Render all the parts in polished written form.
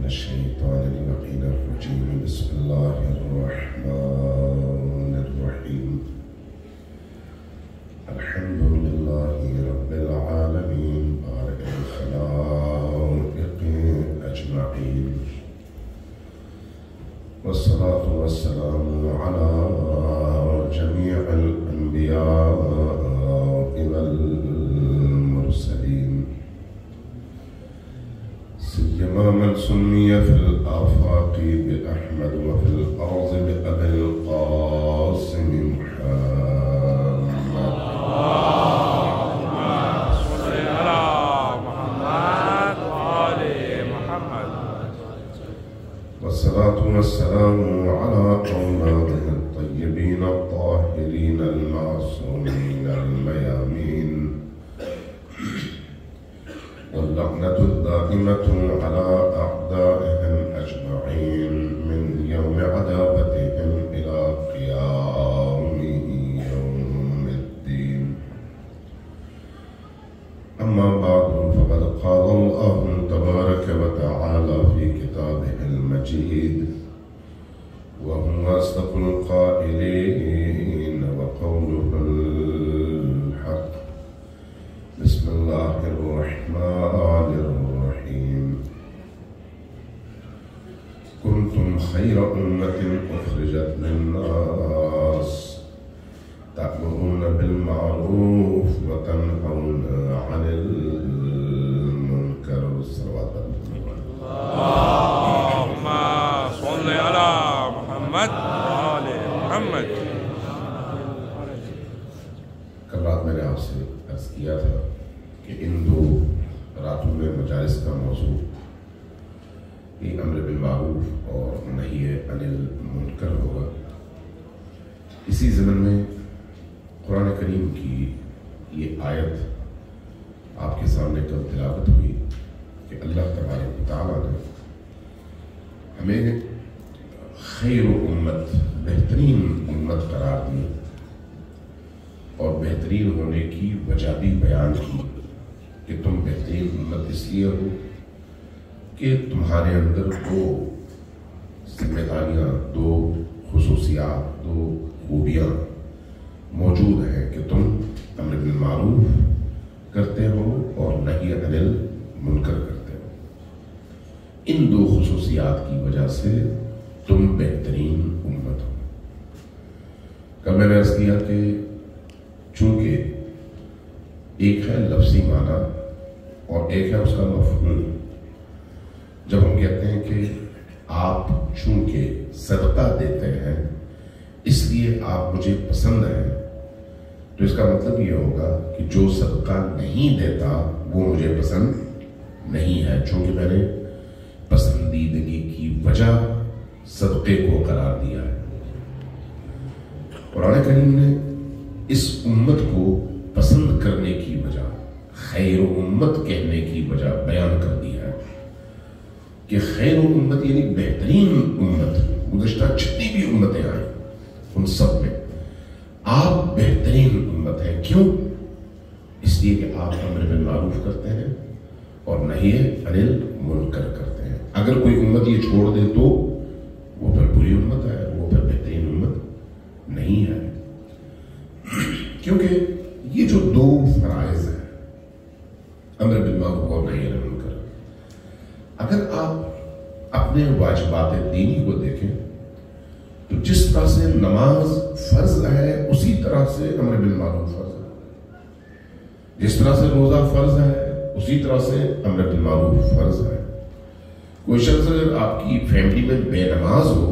الشيطان اللعين الرجيم. بسم الله الرحمن الرحيم. الحمد لله رب العالمين بارئ الخلائق أجمعين، والصلاة والسلام على جميع الأنبياء والمرسلين، سيما من سمي في الآفاق بأحمد وفي الأرض بأبي القاسم محمد. اللهم صل على محمد وآل محمد. والصلاة والسلام على أولاده الطيبين الطاهرين المعصومين الميامين، واللعنة الدائمة على أعدائهم أجمعين من يوم عذابتهم إلى قيام يوم الدين. أما بعد، فقد قال الله تبارك وتعالى في كتابه المجيد وهو أصدق القائلين وقوله الحق. بسم الله الرحمن الرحيم. كنتم خير أمة أخرجت للناس تأمرون بالمعروف وتنهون عن المنكر. صلوات اللهم صل على محمد وآل محمد. کل رات میں نے آپ سے عرض کیا تھا کہ ان دو راتوں میں مجالس کا موضوع یہ امر بالمعروف اور نہی عن المنکر ہوگا. اسی ضمن میں قرآن کریم کی یہ آیت آپ کے سامنے کل تلاوت ہوئی کہ اللہ تبارک و تعالیٰ نے ہمیں خیر امت، بہترین امت قرار دی اور بہترین ہونے کی وجہ بھی بیان کی کہ تم بہترین امت اس لیے ہو کہ تمہارے اندر دو ذمہ داریاں، دو خصوصیات، دو خوبیاں موجود ہیں کہ تم امر بالمعروف کرتے ہو اور نہی عن المنکر کرتے ہو. ان دو خصوصیات کی وجہ سے تم بہترین امت ہو. کل میں نے عرض کیا کہ چونکہ ایک ہے لفظی معنی اور ایک ہے اس کا مفہوم. جب ہم کہتے ہیں کہ آپ چونکہ صدقہ دیتے ہیں اس لیے آپ مجھے پسند ہیں، تو اس کا مطلب یہ ہوگا کہ جو صدقہ نہیں دیتا وہ مجھے پسند نہیں ہے، چونکہ میں نے پسندیدگی کی وجہ صدقے کو قرار دیا ہے. قرآن کریم نے اس امت کو پسند کرنے کی وجہ، خیر امت کہنے کی وجہ بیان کر دیا ہے کہ خیر امت یعنی بہترین امت. گزشتہ جتنی بھی امتیں آئیں ان سب میں آپ بہترین امت ہیں. کیوں؟ اس لیے کہ آپ امر بالمعروف کرتے ہیں اور نہی عن المنکر کرتے ہیں. اگر کوئی امت یہ چھوڑ دے تو وہ پھر بری امت ہے، وہ پھر بہترین امت نہیں ہے. کیونکہ یہ جو دو فرائض ہیں امر بالمعروف اور نہی عن المنکر، اگر آپ اپنے واجبات دینی کو دیکھیں تو جس طرح سے نماز فرض ہے اسی طرح سے امر بالمعروف فرض ہے. جس طرح سے روزہ فرض ہے اسی طرح سے امر بالمعروف فرض ہے. کوئی شخص اگر آپ کی فیملی میں بے نماز ہو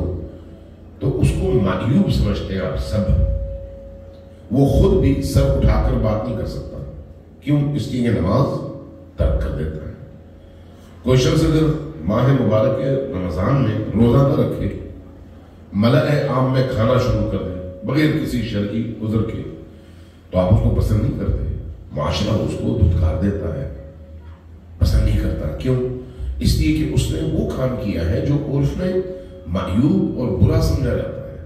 تو اس کو معیوب سمجھتے ہیں آپ سب. وہ خود بھی سر اٹھا کر بات نہیں کر سکتا. کیوں؟ اس لیے یہ نماز ترک کر دیتا ہے. کوئی شخص اگر ماہ مبارک رمضان میں روزہ نہ رکھے، ملأ عام میں کھانا شروع کر دے بغیر کسی شرعی عذر کے، تو آپ اس کو پسند نہیں کرتے. معاشرہ اس کو دھتکار دیتا ہے، پسند نہیں کرتا. کیوں؟ اس لیے کہ اس نے وہ کام کیا ہے جو عرف میں معیوب اور برا سمجھا جاتا ہے.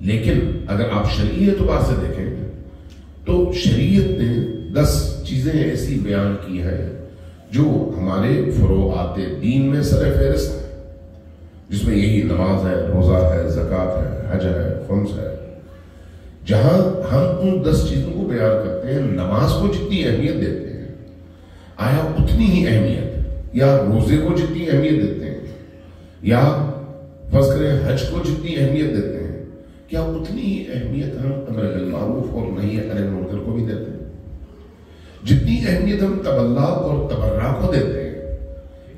لیکن اگر آپ شرعی اعتبار سے دیکھیں تو شریعت نے 10 چیزیں ایسی بیان کی ہیں جو ہمارے فروعات دین میں سر فہرست ہے، جس میں یہی نماز ہے، روزہ ہے، زکوٰۃ ہے، حج ہے، خمس ہے، جہاں ہم ان 10 چیزوں کو بیان کرتے ہیں، نماز کو جتنی اہمیت دیتے ہیں آیا اتنی ہی اہمیت، یا روزے کو جتنی اہمیت دیتے ہیں، یا فرض کریں حج کو جتنی اہمیت دیتے ہیں، کیا اتنی ہی اہمیت ہم امر بالمعروف اور نہی عن المنکر کو بھی دیتے ہیں؟ جتنی اہمیت ہم تبلا اور تبرع کو دیتے ہیں،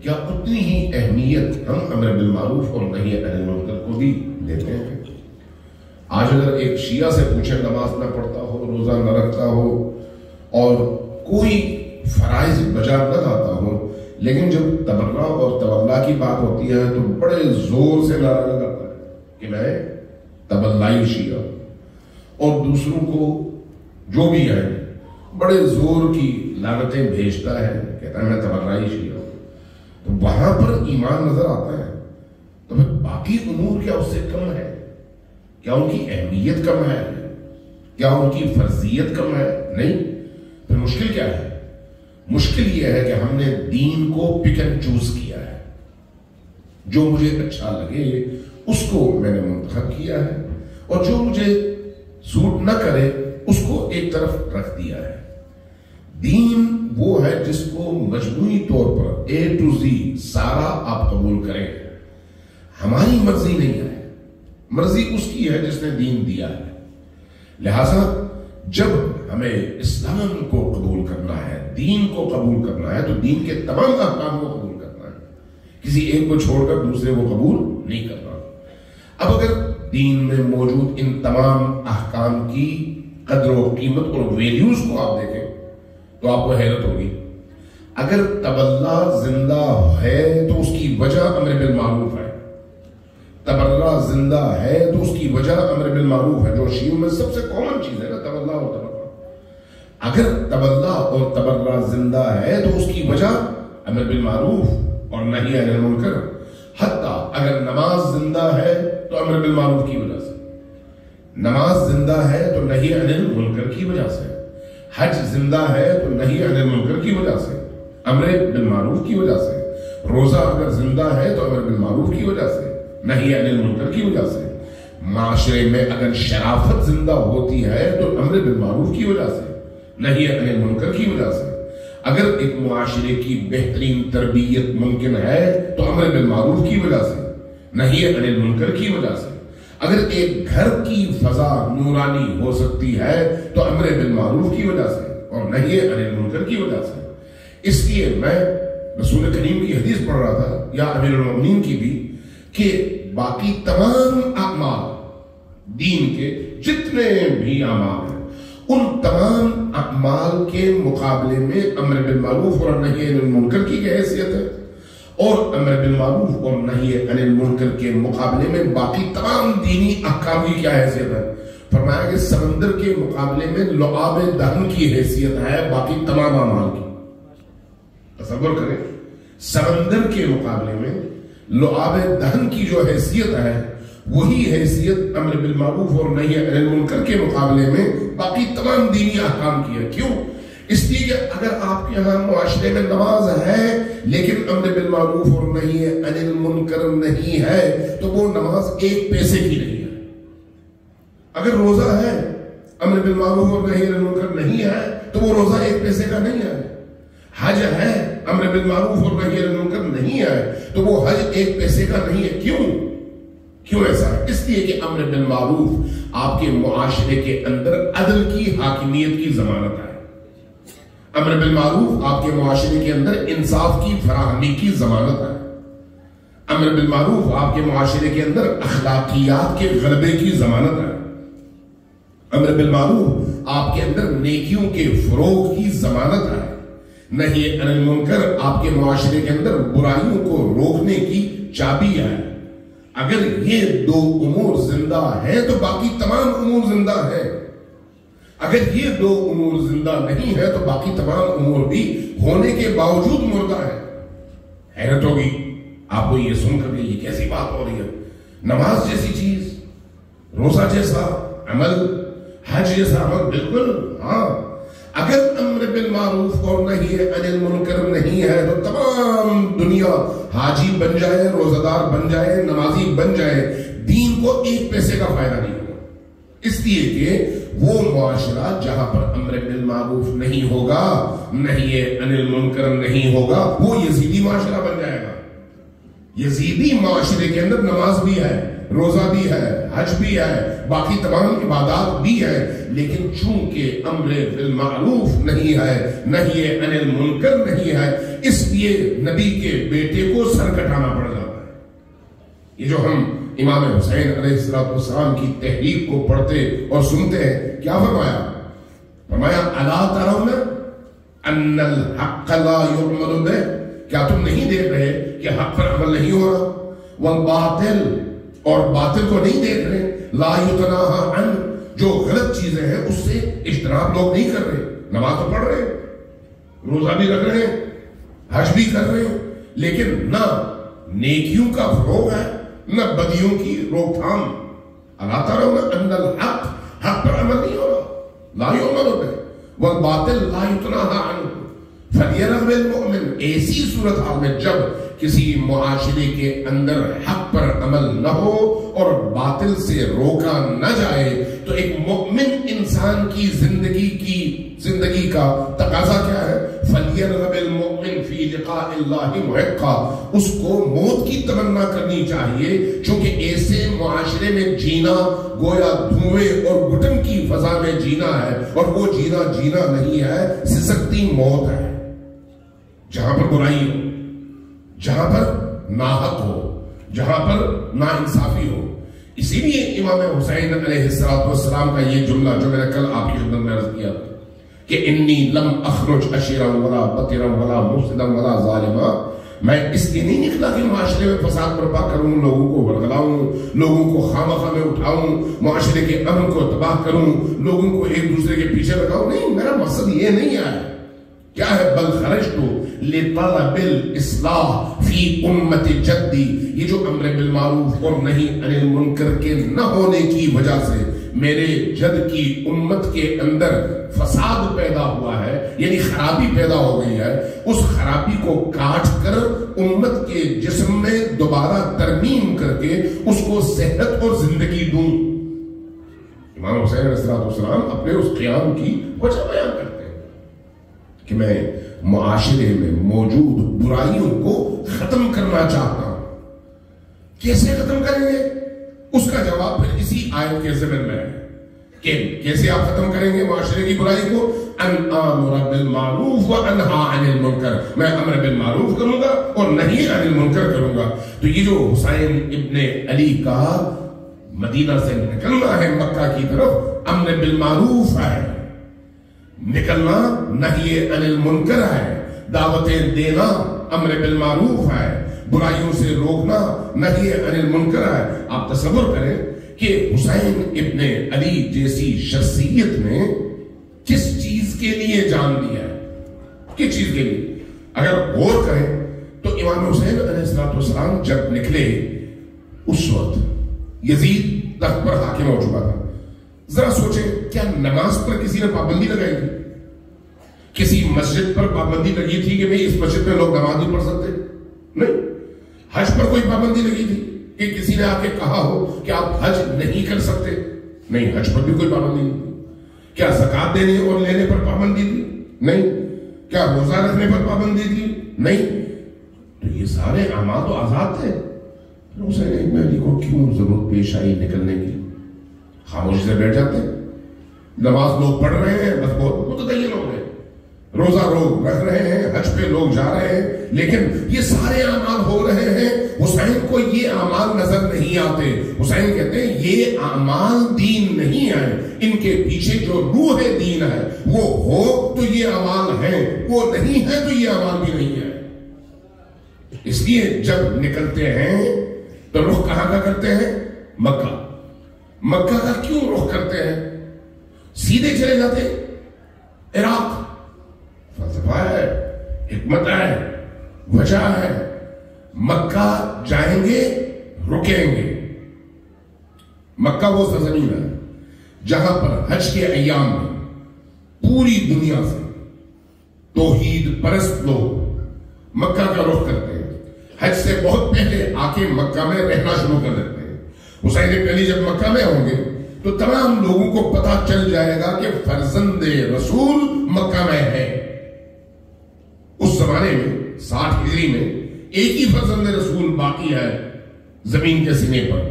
کیا اتنی ہی اہمیت ہم امر بالمعروف اور نہی عن المنکر کو بھی دیتے ہیں؟ آج اگر ایک شیعہ سے پوچھے، نماز نہ پڑھتا ہو، روزہ نہ رکھتا ہو اور کوئی فرائض بجا نہ لاتا ہو، لیکن جب تبرع اور تبلا کی بات ہوتی ہے تو بڑے زور سے نعرہ لگاتا ہے کہ میں تبلائی شیعہ، اور دوسروں کو جو بھی ہے بڑے زور کی لعنتیں بھیجتا ہے، کہتا ہے میں تبرعی شیعہ ہوں۔ تو وہاں پر ایمان نظر آتا ہے، تو پھر باقی امور کیا اس سے کم ہے؟ کیا ان کی اہمیت کم ہے؟ کیا ان کی فرضیت کم ہے؟ نہیں۔ پھر مشکل کیا ہے؟ مشکل یہ ہے کہ ہم نے دین کو پک اینڈ چوز کیا ہے، جو مجھے اچھا لگے اس کو میں نے منتخب کیا ہے، اور جو مجھے سوٹ نہ کرے اس کو ایک طرف رکھ دیا ہے۔ دین وہ ہے جس کو مجموعی طور پر A to Z سارا آپ قبول کریں، ہماری مرضی نہیں ہے، مرضی اس کی ہے جس نے دین دیا ہے۔ لہذا جب ہمیں اسلام کو قبول کرنا ہے، دین کو قبول کرنا ہے، تو دین کے تمام احکام کو قبول کرنا ہے، کسی ایک کو چھوڑ کر دوسرے کو قبول نہیں کرنا۔ اب اگر دین میں موجود ان تمام احکام کی قدر و قیمت اور ویلیوز کو آپ دیکھیں تو آپ کو حیرت ہوگی۔ اگر تبلا زندہ ہے تو اس کی وجہ امر بالمعروف ہے، تبرع زندہ ہے تو اس کی وجہ امر بالمعروف ہے، جو شیعوں میں سب سے کامن چیز ہے نا، تبلا اور تبرع۔ اگر تبلا اور تبرع زندہ ہے تو اس کی وجہ امر بالمعروف اور نہی عن المنکر، حتیٰ اگر نماز زندہ ہے تو امر بالمعروف کی وجہ سے، نماز زندہ ہے تو نہی عن المنکر کی وجہ سے، حج زندہ ہے تو نہی عن المنکر کی وجہ سے، امر بالمعروف کی وجہ سے، روزہ اگر زندہ ہے تو امر بالمعروف کی وجہ سے، نہی عن المنکر کی وجہ سے، معاشرے میں اگر شرافت زندہ ہوتی ہے تو امر بالمعروف کی وجہ سے، نہی عن المنکر کی وجہ سے، اگر ایک معاشرے کی بہترین تربیت ممکن ہے تو امر بالمعروف کی وجہ سے، نہی عن المنکر کی وجہ سے، اگر ایک گھر کی فضا نورانی ہو سکتی ہے تو امر بالمعروف کی وجہ سے اور نہی عن المنکر کی وجہ سے۔ اس لیے میں رسول کریم کی حدیث پڑھ رہا تھا، یا امیر المؤمنین کی بھی، کہ باقی تمام اعمال دین کے جتنے بھی اعمال ہیں، ان تمام اعمال کے مقابلے میں امر بالمعروف اور نہی عن المنکر کی کیا حیثیت ہے، اور امر بالمعروف اور نہی عن المنکر کے مقابلے میں باقی تمام دینی احکام کی کیا حیثیت ہے؟ فرمایا کہ سمندر کے مقابلے میں لعاب دہن کی حیثیت ہے باقی تمام اعمال کی۔ تصور کریں، سمندر کے مقابلے میں لعاب دہن کی جو حیثیت ہے وہی حیثیت امر بالمعروف اور نہی عن المنکر کے مقابلے میں باقی تمام دینی احکام کی ہے۔ کیوں؟ اس لیے کہ اگر آپ کے ہاں معاشرے میں نماز ہے لیکن امر بالمعروف اور نہی عن المنکر نہیں ہے تو وہ نماز ایک پیسے کی نہیں ہے۔ اگر روزہ ہے، امر بالمعروف اور نہی عن المنکر نہیں ہے تو وہ روزہ ایک پیسے کا نہیں ہے۔ حج ہے، امر بالمعروف اور نہی عن المنکر نہیں ہے تو وہ حج ایک پیسے کا نہیں ہے۔ کیوں ایسا ہے؟ اس لیے کہ امر بالمعروف آپ کے معاشرے کے اندر عدل کی حاکمیت کی ضمانت ہے، امر بالمعروف آپ کے معاشرے کے اندر انصاف کی فراہمی کی ضمانت ہے، امر بالمعروف آپ کے معاشرے کے اندر اخلاقیات کے غلبے کی ضمانت ہے، امر بالمعروف آپ کے اندر نیکیوں کے فروغ کی ضمانت ہے، نہی عن المنکر آپ کے معاشرے کے اندر برائیوں کو روکنے کی چابی ہے۔ اگر یہ دو امور زندہ ہیں تو باقی تمام امور زندہ ہیں، اگر یہ دو امور زندہ نہیں ہے تو باقی تمام امور بھی ہونے کے باوجود مردہ ہے۔ حیرت ہوگی آپ کو یہ سن کر کہ یہ کیسی بات ہو رہی ہے، نماز جیسی چیز، روزہ جیسا عمل، حج جیسا عمل، بالکل ہاں۔ اگر امر بالمعروف اور نہی عن المنکر نہیں ہے تو تمام دنیا حاجی بن جائے، روزہ دار بن جائے، نمازی بن جائے، دین کو ایک پیسے کا فائدہ نہیں ہوگا. اس لیے کہ وہ معاشرہ جہاں پر امر بالمعروف نہیں ہوگا، نہی عن المنکر نہیں ہوگا، وہ یزیدی معاشرہ بن جائے گا. یزیدی معاشرے کے اندر نماز بھی ہے، روزہ بھی ہے، حج بھی ہے، باقی تمام عبادات بھی ہے، لیکن چونکہ امر بالمعروف نہیں ہے، نہی عن المنکر نہیں ہے، اس لیے نبی کے بیٹے کو سر کٹانا پڑ جاتا ہے. یہ جو ہم امام حسین علیہ السلام کی تحریک کو پڑھتے اور سنتے ہیں، کیا فرمایا؟ فرمایا الا ترون ان الحق لا يعمل به، کیا تم نہیں دیکھ رہے کہ حق پر عمل نہیں ہو رہا؟ والباطل، اور باطل کو نہیں دیکھ رہے، لا یتناہا عنہ، جو غلط چیزیں ہیں اس سے اجتناب لوگ نہیں کر رہے. نماز تو پڑھ رہے ہیں، روزہ بھی رکھ رہے ہیں، حج بھی کر رہے ہیں، لیکن نہ نیکیوں کا فروغ ہے نہ بدیوں کی روک تھام. الا ترون ان الحق، حق پر عمل نہیں ہو رہا، لا یعمل به، والباطل لا یتناہا عنہ فلیرغب المؤمن. ایسی صورتحال میں جب کسی معاشرے کے اندر حق پر عمل نہ ہو اور باطل سے روکا نہ جائے تو ایک مومن انسان کی زندگی کا تقاضا کیا ہے؟ فَلْيَرْغَبِ الْمُؤْمِنُ فِي لِقَاءِ اللَّهِ مُحِقًّا، اس کو موت کی تمنا کرنی چاہیے، چونکہ ایسے معاشرے میں جینا گویا دھوئیں اور گھٹن کی فضا میں جینا ہے، اور وہ جینا نہیں ہے، سسکتی موت ہے. جہاں پر برائی ہو، جہاں پر ناحق ہو، جہاں پر ناانصافی ہو. اسی لیے امام حسین علیہ السلام کا یہ جملہ جو میں نے کل آپ کی خدمت میں عرض کیا کہ انی لم اخرج اشرا ولا بطرا ولا مفسدا ولا ظالما، میں اس لیے نہیں نکلا کہ معاشرے میں فساد برپا کروں، لوگوں کو ورگلاؤں، لوگوں کو خامخواہ میں اٹھاؤں، معاشرے کے امن کو تباہ کروں، لوگوں کو ایک دوسرے کے پیچھے لگاؤں. نہیں، میرا مقصد یہ نہیں ہے. کیا ہے؟ بل خرجت لطلب الاصلاح فی امت جدی. یہ جو امر بالمعروف اور نہی عن المنکر کے نہ ہونے کی وجہ سے میرے جد کی امت کے اندر فساد پیدا ہوا ہے، یعنی خرابی پیدا ہو گئی ہے، اس خرابی کو کاٹ کر امت کے جسم میں دوبارہ ترمیم کر کے اس کو صحت اور زندگی دوں. امام حسین علیہ السلام اپنے اس قیام کی وجہ بیان کرتے کہ میں معاشرے میں موجود برائیوں کو ختم کرنا چاہتا ہوں. کیسے ختم کریں گے؟ اس کا جواب پھر اسی آیت کے ضمن میں ہے کہ کیسے آپ ختم کریں گے معاشرے کی برائی کو؟ ان آمر بالمعروف و انہا عن المنکر، میں امر بالمعروف کروں گا اور نہی عن المنکر کروں گا. تو یہ جو حسین ابن علی کا مدینہ سے نکلنا ہے مکہ کی طرف، امر بالمعروف ہے، نکلنا نہی عن المنکر ہے، دعوتیں دینا امر بالمعروف ہے، برائیوں سے روکنا نہی عن المنکر ہے. آپ تصور کریں کہ حسین ابن علی جیسی شخصیت نے کس چیز کے لیے جان دیا ہے، کس چیز کے لیے؟ اگر غور کریں تو امام حسین علیہ السلام جب نکلے اس وقت یزید تخت پر حاکم ہو چکا تھا. ذرا سوچیں، کیا نماز پر کسی نے پابندی لگائی تھی؟ کسی مسجد پر پابندی لگی تھی کہ بھئی اس مسجد میں لوگ نماز نہیں پڑھ سکتے؟ نہیں. حج پر کوئی پابندی لگی تھی کہ کسی نے آ کے کہا ہو کہ آپ حج نہیں کر سکتے؟ نہیں، حج پر بھی کوئی پابندی نہیں تھی. کیا زکوٰۃ دینے اور لینے پر پابندی تھی؟ نہیں. کیا روزہ رکھنے پر پابندی تھی؟ نہیں. تو یہ سارے اعمال تو آزاد تھے. حسین ابن علی کو کیوں ضرورت پیش آئی نکلنے کی؟ خاموشی سے بیٹھ جاتے ہیں. نماز لوگ پڑھ رہے ہیں، بس بہت متدین ہو گئے، روزہ لوگ رکھ رہے ہیں، حج پہ لوگ جا رہے ہیں، لیکن یہ سارے اعمال ہو رہے ہیں. حسین کو یہ اعمال نظر نہیں آتے. حسین کہتے ہیں یہ اعمال دین نہیں ہے، ان کے پیچھے جو روح دین ہے وہ ہو تو یہ اعمال ہیں، وہ نہیں ہے تو یہ اعمال بھی نہیں ہے. اس لیے جب نکلتے ہیں تو رخ کہاں کا کرتے ہیں؟ مکہ. مکہ کا کیوں رخ کرتے ہیں؟ سیدھے چلے جاتے عراق. فلسفہ ہے، حکمت ہے، وجہ ہے. مکہ جائیں گے، رکیں گے. مکہ وہ سرزمین ہے جہاں پر حج کے ایام میں پوری دنیا سے توحید پرست لوگ مکہ کا رخ کرتے ہیں. حج سے بہت پہلے آ کے مکہ میں رہنا شروع کر دیتے ہیں. حسین ابن علی جب مکہ میں ہوں گے تو تمام لوگوں کو پتا چل جائے گا کہ فرزند رسول مکہ میں ہے. اس زمانے میں 60 ہجری میں ایک ہی فرزند رسول باقی ہے زمین کے سینے پر,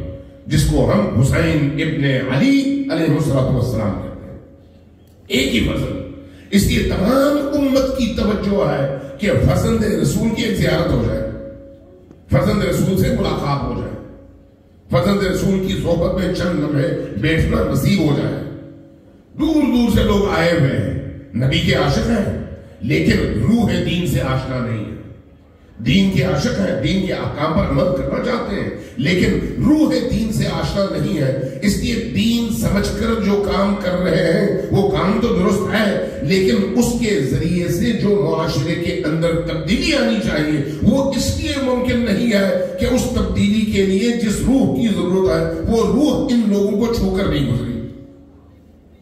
جس کو ہم حسین ابن علی علیہ السلام کہتے ہیں. ایک ہی فرزند. اس لیے تمام امت کی توجہ ہے کہ فرزند رسول کی ایک زیارت ہو جائے, فرزند رسول سے ملاقات ہو جائے, فرزند رسول کی صحبت میں چند لمحے بیٹھنا نصیب ہو جائے. دور دور سے لوگ آئے ہوئے ہیں, نبی کے عاشق ہیں لیکن روح دین سے آشنا نہیں ہے. دین کے عاشق ہیں, دین کے احکام پر عمل کرنا چاہتے ہیں لیکن روح دین سے آشنا نہیں ہے. اس لیے دین سمجھ کر جو کام کر رہے ہیں وہ کام تو درست ہے, لیکن اس کے ذریعے سے جو معاشرے کے اندر تبدیلی آنی چاہیے وہ اس لیے ممکن نہیں ہے کہ اس تبدیلی کے لیے جس روح کی ضرورت ہے وہ روح ان لوگوں کو چھو کر نہیں گزری.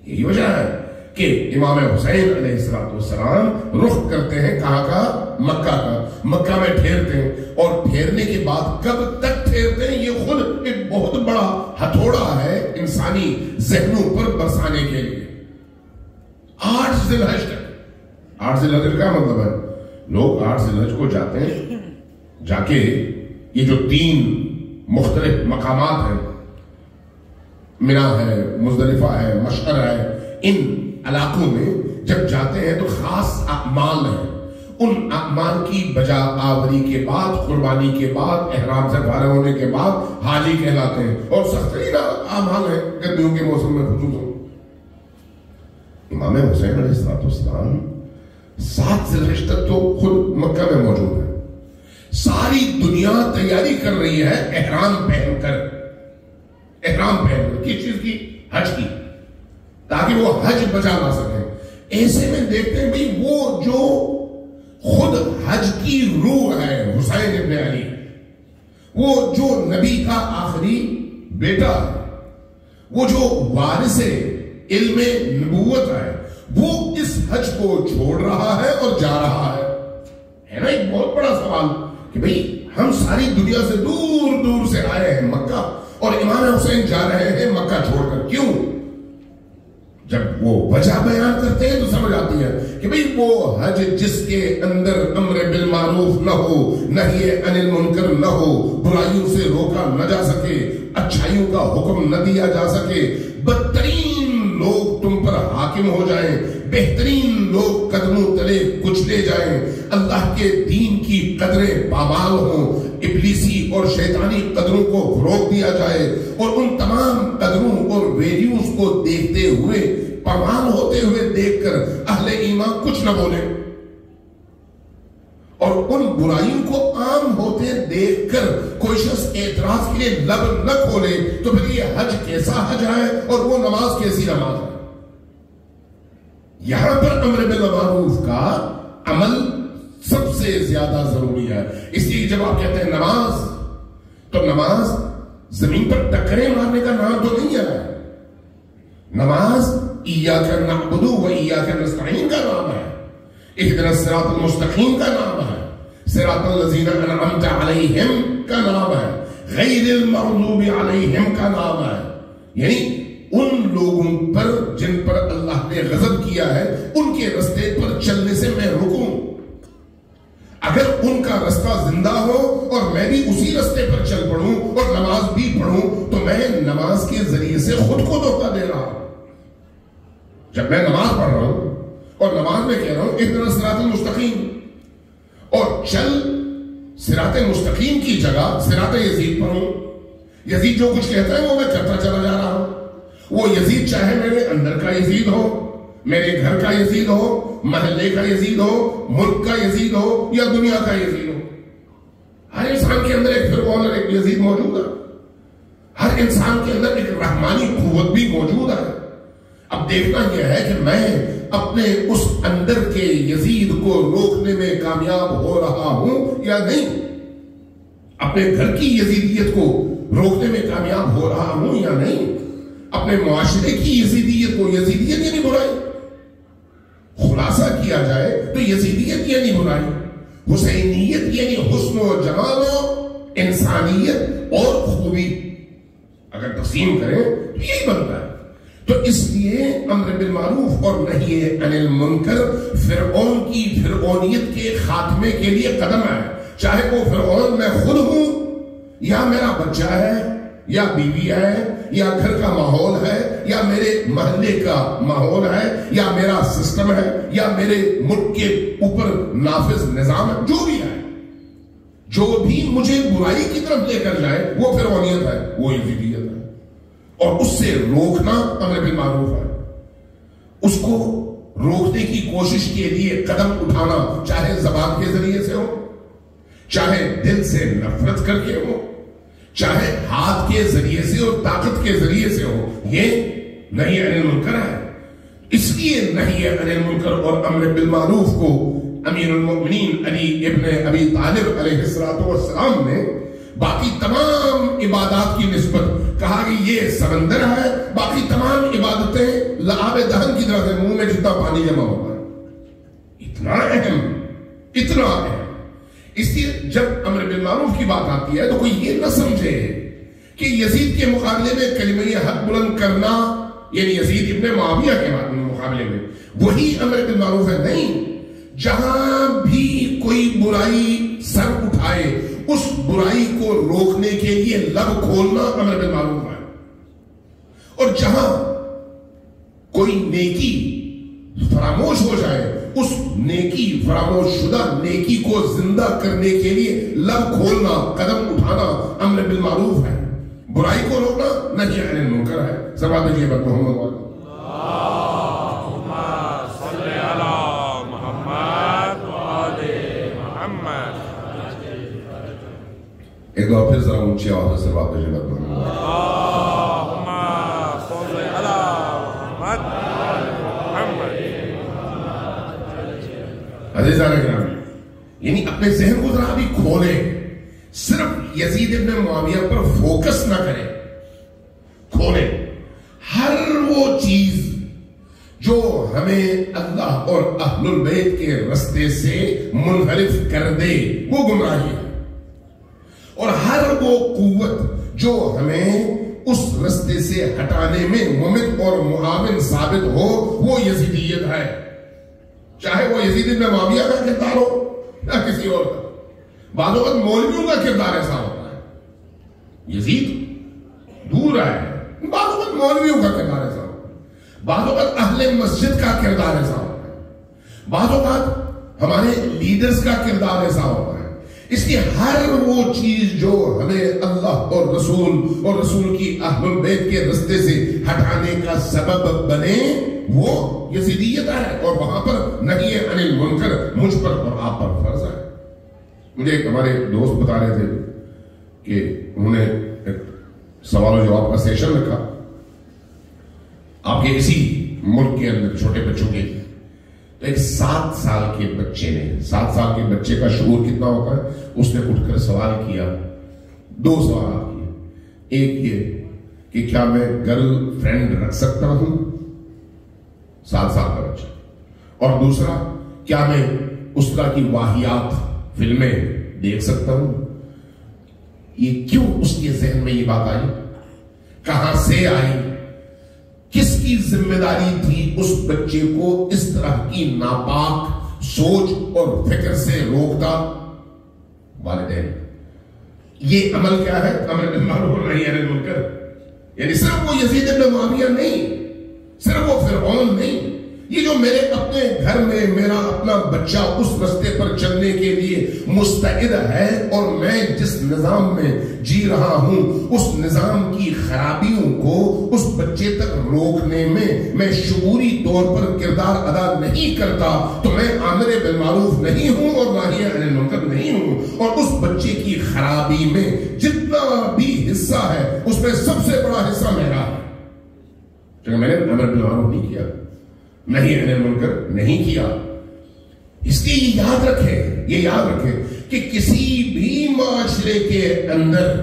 یہی وجہ ہے کہ امام حسین علیہ السلام رخ کرتے ہیں کہاں کا؟ مکہ کا. مکہ میں ٹھہرتے ہیں اور ٹھہرنے کے بعد کب تک ٹھہرتے ہیں یہ خود ایک بہت بڑا ہتھوڑا ہے انسانی ذہنوں پر برسانے کے لیے. 8 ذی الحج تک. 8 ذی الحج کا مطلب ہے لوگ 8 ذی الحج کو جاتے ہیں, جا کے یہ جو 3 مختلف مقامات ہیں, منا ہے, مزدلفہ ہے, مشعر ہے, ان علاقوں میں جب جاتے ہیں تو خاص اعمال ہیں. ان اعمال کی بجا آوری کے بعد, قربانی کے بعد, احرام سے فارغ ہونے کے بعد حاجی کہلاتے ہیں. اور سخت ترین اعمال ہیں گرمیوں کے موسم میں خصوصاً. امام حسین علیہ السلام 7 ذی الحج تک تو خود مکہ میں موجود ہے. ساری دنیا تیاری کر رہی ہے احرام پہن کر. احرام پہن کر کس چیز کی؟ حج کی, تاکہ وہ حج بچا لا سکیں. ایسے میں دیکھتے ہیں بھئی وہ جو خود حج کی روح ہے حسین ابن علی, وہ جو نبی کا آخری بیٹا ہے, وہ جو وارث علم نبوت ہے, وہ اس حج کو چھوڑ رہا ہے اور جا رہا ہے. ہے نا ایک بہت بڑا سوال کہ بھئی ہم ساری دنیا سے دور دور سے آئے ہیں مکہ اور امام حسین جا رہے ہیں مکہ چھوڑ کر. کیوں؟ جب وہ وجہ بیان کرتے ہیں تو سمجھ آتی ہے کہ بھئی وہ حج جس کے اندر امر بالمعروف نہ ہو, نہی عن المنکر نہ ہو, برائیوں سے روکا نہ جا سکے, اچھائیوں کا حکم نہ دیا جا سکے, بدترین لوگ تم پر حاکم ہو جائیں, بہترین لوگ قدموں تلے کچلے جائیں, اللہ کے دین کی قدریں پامال ہوں, ابلیسی اور شیطانی قدروں کو فروغ دیا جائے, اور ان تمام قدروں اور ویلیوز کو دیکھتے ہوئے, پامال ہوتے ہوئے دیکھ کر اہل ایمان کچھ نہ بولے, اور ان برائیوں کو عام ہوتے دیکھ کر کوئی شخص اعتراض کے لیے لب نہ کھولے, تو پھر یہ حج کیسا حج ہے اور وہ نماز کیسی نماز ہے. یہاں پر امر بالمعروف کا عمل سب سے زیادہ ضروری ہے. اس لیے جب آپ کہتے ہیں نماز, تو نماز زمین پر ٹکرے مارنے کا نام تو نہیں ہے. نماز ایاک نعبد و ایاک نستعین کا نام ہے, اہدنا الصراط المستقیم کا نام ہے, صراط الذین انعمت علیہم کا نام ہے, غیر المغضوب علیہم کا نام ہے. یعنی ان لوگوں پر جن پر اللہ نے غضب کیا ہے ان کے رستے پر چلنے سے میں رکوں. اگر ان کا رستہ زندہ ہو اور میں بھی اسی رستے پر چل پڑوں اور نماز بھی پڑھوں تو میں نماز کے ذریعے سے خود کو دھوکہ دے رہا ہوں. جب میں نماز پڑھ رہا ہوں اور نماز میں کہہ رہا ہوں اہدنا الصراط المستقیم, اور چل صراط مستقیم کی جگہ صراط یزید پڑھوں, یزید جو کچھ کہتا ہے وہ میں کرتا چلا جا رہا ہوں. وہ یزید چاہے میرے اندر کا یزید ہو, میرے گھر کا یزید ہو, محلے کا یزید ہو, ملک کا یزید ہو یا دنیا کا یزید ہو, ہر انسان کے اندر ایک فرعون اور ایک یزید موجود ہے. ہر انسان کے اندر ایک رحمانی قوت بھی موجود ہے. اب دیکھنا یہ ہے کہ میں اپنے اس اندر کے یزید کو روکنے میں کامیاب ہو رہا ہوں یا نہیں, اپنے گھر کی یزیدیت کو روکنے میں کامیاب ہو رہا ہوں یا نہیں, اپنے معاشرے کی یزیدیت کو, یزیدیت یعنی برائی, خلاصہ کیا جائے تو یزیدیت یعنی برائی، حسینیت یعنی حسن و جمال و انسانیت اور خوبی، اگر تقسیم کریں تو یہی بنتا ہے۔ تو اس لیے امر بالمعروف اور نہی عن المنکر فرعون کی فرعونیت کے خاتمے کے لیے قدم ہے، چاہے وہ فرعون میں خود ہوں یا میرا بچہ ہے یا بیوی ہے یا گھر کا ماحول ہے یا میرے محلے کا ماحول ہے یا میرا سسٹم ہے یا میرے ملک کے اوپر نافذ نظام ہے، جو بھی ہے، جو بھی مجھے برائی کی طرف لے کر جائے وہ فرعونیت ہے، وہ یزیدیت ہے، اور اس سے روکنا امر بالمعروف ہے۔ اس کو روکنے کی کوشش کے لیے قدم اٹھانا، چاہے زبان کے ذریعے سے ہو، چاہے دل سے نفرت کر کے ہو، چاہے ہاتھ کے ذریعے سے اور طاقت کے ذریعے سے ہو، یہ نہی عن المنکر ہے۔ اس لیے نہی عن المنکر اور امر بالمعروف کو امیر المؤمنین علی ابن ابی طالب علیہ السلام نے باقی تمام عبادات کی نسبت کہا کہ یہ سمندر ہے، باقی تمام عبادتیں لعاب دہن کی طرح سے، منہ میں جتنا پانی جمع ہوتا ہے۔ اتنا اہم۔ اس لیے جب امر بالمعروف کی بات آتی ہے تو کوئی یہ نہ سمجھے کہ یزید کے مقابلے میں کلمہ حق بلند کرنا یعنی یزید ابن معاویہ کے مقابلے میں وہی امر بالمعروف ہے، نہیں۔ جہاں بھی کوئی برائی سر اٹھائے اس برائی کو روکنے کے لیے لب کھولنا امر بالمعروف ہے، اور جہاں کوئی نیکی فراموش ہو جائے اس نیکی، فراموش شدہ نیکی کو زندہ کرنے کے لیے لب کھولنا، قدم اٹھانا امر بالمعروف ہے، برائی کو روکنا نہی عن المنکر ہے۔ سبحان اللہ محمد اللہم صلی علی محمد وآل محمد۔ ایک بار پھر ذرا اونچی آواز سے بات کیجیے محمد اللہم صلی علی محمد محمد۔ عزیزان اکرام، یعنی اپنے ذہن کو ذرا بھی کھولے، صرف یزید ابن معاویہ پر فوکس نہ کرے، کھولے ہر وہ چیز جو ہمیں اللہ اور اہل البیت کے رستے سے منحرف کر دے وہ گمراہی ہے، اور ہر وہ قوت جو ہمیں اس رستے سے ہٹانے میں ممد اور معاون ثابت ہو وہ یزیدیت ہے، چاہے وہ یزید ابن معاویہ کا کردار ہو یا کسی اور کا۔ بعض اوقات مولویوں کا کردار ایسا ہوتا ہے، یزید دور آئے، بعض اوقات مولویوں کا کردار ایسا ہوتا ہے، بعض اوقات اہل مسجد کا کردار ایسا ہوتا ہے، بعض اوقات ہمارے لیڈرز کا کردار ایسا ہوتا ہے۔ اس لیے ہر وہ چیز جو ہمیں اللہ اور رسول کی اہل البیت کے رستے سے ہٹانے کا سبب بنے وہ یزیدیت ہے، اور وہاں پر نہی عن المنکر مجھ پر اور آپ پر فرض ہے۔ مجھے ایک ہمارے دوست بتا رہے تھے کہ انہوں نے ایک سوال و جواب کا سیشن رکھا آپ کے اسی ملک کے اندر چھوٹے بچوں کے، تو ایک 7 سال کے بچے نے، 7 سال کے بچے کا شعور کتنا ہوتا ہے، اس نے اٹھ کر سوال کیا، 2 سوالات کیے، ایک یہ کہ کیا میں گرل فرینڈ رکھ سکتا ہوں، 7 سال کا بچہ، اور دوسرا کیا میں اس طرح کی واہیات فلمیں دیکھ سکتا ہوں۔ یہ کیوں اس کے ذہن میں یہ بات آئی، کہاں سے آئی، کس کی ذمہ داری تھی اس بچے کو اس طرح کی ناپاک سوچ اور فکر سے روکتا؟ والدین۔ یہ عمل کیا ہے، امر بالمعروف اور نہی عن المنکر، یعنی صرف وہ یزید ابن معاویہ نہیں، صرف وہ فرعون نہیں، یہ جو میرے اپنے گھر میں میرا اپنا بچہ اس رستے پر چلنے کے لیے مستعد ہے، اور میں جس نظام میں جی رہا ہوں اس نظام کی خرابیوں کو اس بچے تک روکنے میں میں شعوری طور پر کردار ادا نہیں کرتا تو میں آمر بالمعروف نہیں ہوں اور نہی عن المنکر نہیں ہوں، اور اس بچے کی خرابی میں جتنا بھی حصہ ہے اس میں سب سے بڑا حصہ میرا ہے، کیونکہ میں نے امر بالمعروف نہیں کیا، نہی عن المنکر نہیں کیا۔ اس لیے یہ یاد رکھے کہ کسی بھی معاشرے کے اندر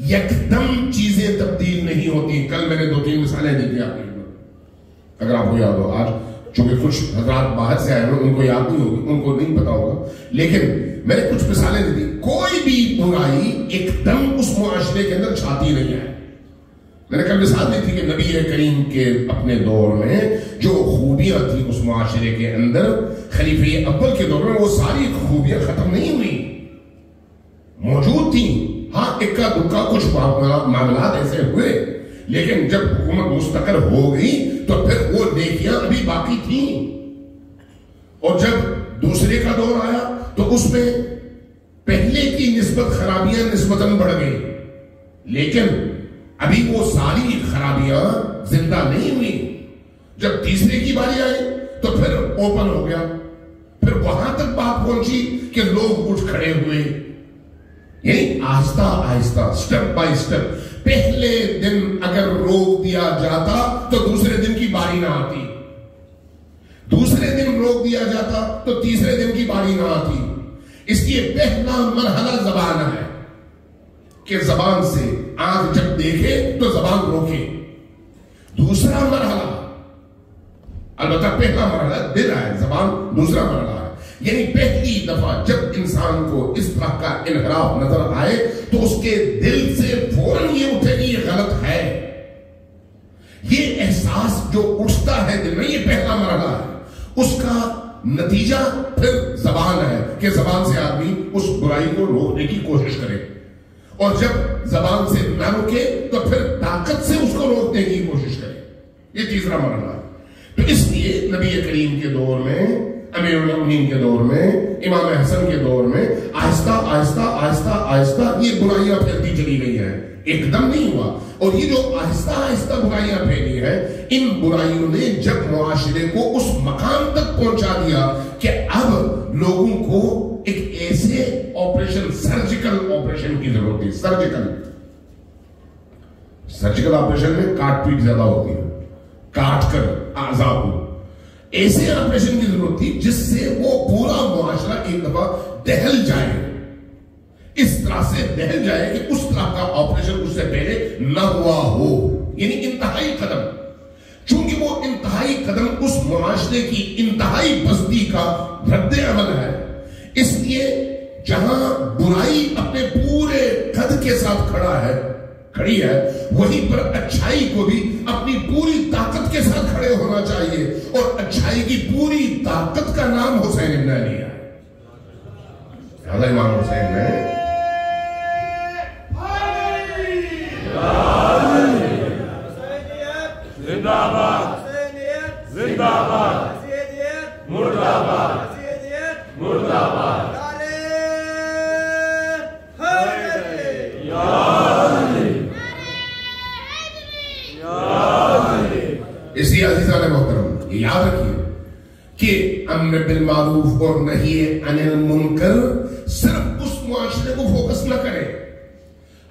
یکدم چیزیں تبدیل نہیں ہوتی۔ کل میں نے 2-3 مثالیں دی تھی آپ کو، اگر آپ کو یاد ہو، آج چونکہ کچھ حضرات باہر سے آئے ہوئے ان کو یاد نہیں ہوگی، ان کو نہیں پتا ہوگا، لیکن میں نے کچھ مثالیں دی تھی. کوئی بھی برائی ایک دم اس معاشرے کے اندر چھاتی نہیں ہے. میں نے کل مثال دی تھی کہ نبی کریم کے اپنے دور میں جو خوبیاں تھیں اس معاشرے کے اندر، خلیفہ اول کے دور میں وہ ساری خوبیاں ختم نہیں ہوئی، موجود تھیں. ہاں اکا دکا کچھ معاملات ایسے ہوئے، لیکن جب حکومت مستقر ہو گئی تو پھر وہ نیکیاں ابھی باقی تھیں. اور جب دوسرے کا دور آیا تو اس میں پہلے کی نسبت خرابیاں نسبتاً بڑھ گئی، لیکن ابھی وہ ساری خرابیاں زندہ نہیں ہوئی. جب تیسرے کی باری آئی تو پھر اوپن ہو گیا، پھر وہاں تک بات پہنچی کہ لوگ اٹھ کھڑے ہوئے. یعنی آہستہ آہستہ سٹیپ بائی سٹیپ، پہلے دن اگر روک دیا جاتا تو دوسرے دن کی باری نہ آتی، دوسرے دن روک دیا جاتا تو تیسرے دن کی باری نہ آتی. اس لیے پہلا مرحلہ زبان ہے کہ زبان سے آنکھ جب دیکھے تو زبان روکے. دوسرا مرحلہ، البتہ پہلا مرحلہ دل ہے، زبان دوسرا مرحلہ ہے. یعنی پہلی دفعہ جب انسان کو اس طرح کا انحراف نظر آئے تو اس کے دل سے فوراً یہ اٹھے کہ یہ غلط ہے. یہ احساس جو اٹھتا ہے دل میں، یہ پہلا مرحلہ ہے. اس کا نتیجہ پھر زبان ہے کہ زبان سے آدمی اس برائی کو روکنے کی کوشش کرے، اور جب زبان سے نہ روکے تو پھر طاقت سے اس کو روکنے کی کوشش کرے. یہ تیسرا مرحلہ ہے. تو اس لیے نبی کریم کے دور میں، امیر المومنین کے دور میں، امام حسن کے دور میں آہستہ آہستہ آہستہ آہستہ یہ برائیاں پھیلتی چلی گئی ہیں، ایک دم نہیں ہوا. اور یہ جو آہستہ آہستہ برائیاں پھیلی ہیں، ان برائیوں نے جب معاشرے کو اس مقام تک پہنچا دیا کہ اب لوگوں کو ایک ایسے آپریشن، سرجیکل آپریشن کی ضرورت تھی. سرجیکل آپریشن میں کاٹ پیٹ زیادہ ہوتی ہے، کاٹ کر اعضاء کو، ایسے آپریشن کی ضرورت تھی جس سے وہ پورا معاشرہ ایک دفعہ دہل جائے، اس طرح سے دہل جائے کہ اس طرح کا آپریشن اس سے پہلے نہ ہوا ہو. یعنی انتہائی قدم، چونکہ وہ انتہائی قدم اس معاشرے کی انتہائی پستی کا رد عمل ہے، اس لیے جہاں برائی اپنے پورے قد کے ساتھ کھڑی ہے، وہیں پر اچھائی کو بھی اپنی پوری طاقت کے ساتھ کھڑے ہونا چاہیے. اور اچھائی کی پوری طاقت کا نام حسین ابن علی ہے. حضرت امام حسین نے زندہ باد، زندہ باد، مرد آباد، مرد آباد. اس لیے عزیزان محترم یہ یاد رکھیے کہ امر بالمعروف اور نہی عن المنکر صرف اس معاشرے کو فوکس نہ کرے.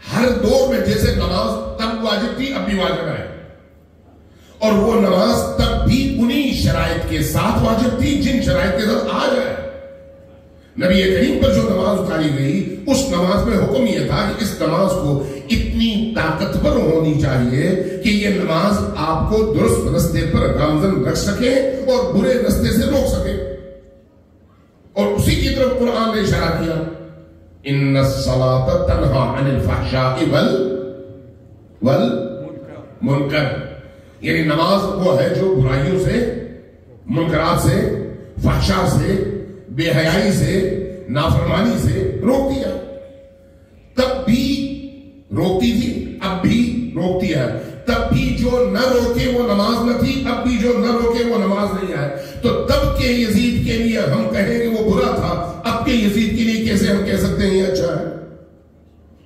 ہر دور میں جیسے نماز تب واجب تھی اب بھی واجب ہے، اور وہ نماز تب بھی انہی شرائط کے ساتھ واجب تھی جن شرائط کے ساتھ آج ہے. نبی کریم پر جو نماز اتاری گئی اس نماز میں حکم یہ تھا کہ اس نماز کو اتنی طاقتور ہونی چاہیے کہ یہ نماز آپ کو درست رستے پر گامزن رکھ سکے اور برے رستے سے روک سکے. اور اسی کی طرف قرآن نے اشارہ کیا، ان الصلاۃ تنہی عن الفحشاء والمنکر. یعنی نماز وہ ہے جو برائیوں سے، منکرات سے، فحشاء سے، بے حیائی سے، نافرمانی سے روکتی ہے. تب بھی روکتی تھی، اب بھی روکتی ہے. تب بھی جو نہ روکے وہ نماز نہ تھی، اب بھی جو نہ روکے وہ نماز نہیں ہے. تو تب کے یزید کے لیے ہم کہیں کہ وہ برا تھا، اب کے یزید کے لیے کیسے ہم کہہ سکتے ہیں یہ اچھا ہے؟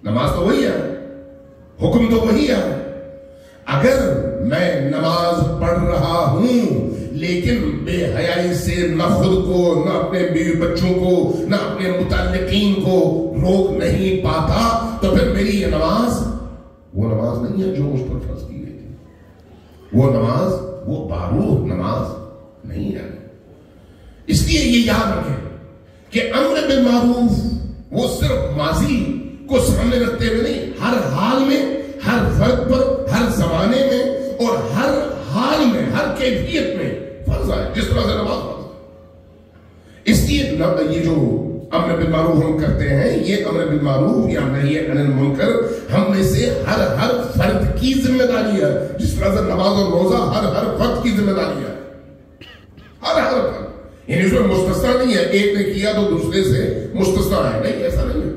نماز تو وہی ہے، حکم تو وہی ہے. اگر میں نماز پڑھ رہا ہوں لیکن بے حیائی سے نہ خود کو، نہ اپنے بیوی بچوں کو، نہ اپنے متعلقین کو روک نہیں پاتا تو پھر میری یہ نماز وہ نماز نہیں ہے جو مجھ پر فرض کی گئی تھی. وہ نماز، وہ بارود نماز نہیں ہے. اس لیے یہ یاد رکھیں کہ امر بالمعروف وہ صرف ماضی کو سامنے رکھتے ہوئے نہیں، ہر حال میں، ہر فرد پر، ہر زمانے میں اور ہر حال میں، ہر کیفیت میں فرض فرض ہے جس طرح سے نماز فرض ہے. اس لیے یہ جو امر بالمعروف ہم کرتے ہیں، یہ امر بالمعروف یا نہی عن المنکر ہم میں سے ہر فرد کی ذمہ داری ہے، جس طرح سے نماز اور روزہ ہر فرد کی ذمہ داری ہے. ہر فرد، یعنی اس میں مستثنا نہیں ہے ایک نے کیا تو دوسرے سے مستثنا ہے، نہیں، ایسا نہیں ہے.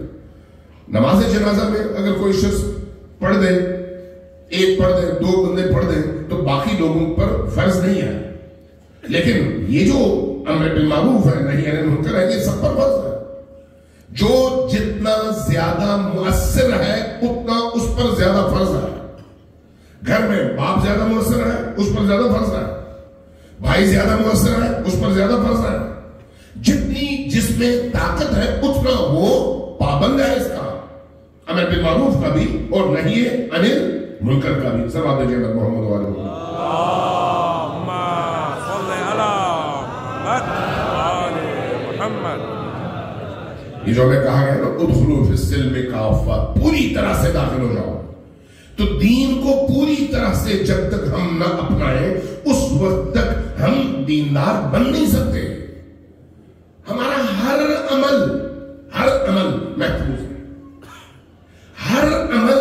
نماز جنازہ میں اگر کوئی شخص پڑھ دے، ایک پڑھ دے، دو بندے پڑھ دیں تو باقی لوگوں پر فرض نہیں ہے. لیکن یہ جو امر بالمعروف ہے نہی عن المنکر ہے، یہ سب پر فرض ہے. جو جتنا زیادہ مؤثر ہے اتنا اس پر زیادہ فرض ہے. گھر میں باپ زیادہ مؤثر ہے اس پر زیادہ فرض ہے، بھائی زیادہ مؤثر ہے اس پر زیادہ فرض ہے. جتنی جس میں طاقت ہے اتنا وہ پابند ہے اس کا، امر بالمعروف کا بھی اور نہی عن المنکر کا بھی. سب آپ دیکھیں محمد وعلیہ اللہم صل علی محمد. یہ جو ہمیں کہا گیا نا ادخلوا فی السلم کافہ، پوری طرح سے داخل ہو جاؤ. تو دین کو پوری طرح سے جب تک ہم نہ اپنائیں اس وقت تک ہم دیندار بن نہیں سکتے. ہمارا ہر عمل محفوظ ہے. ہر عمل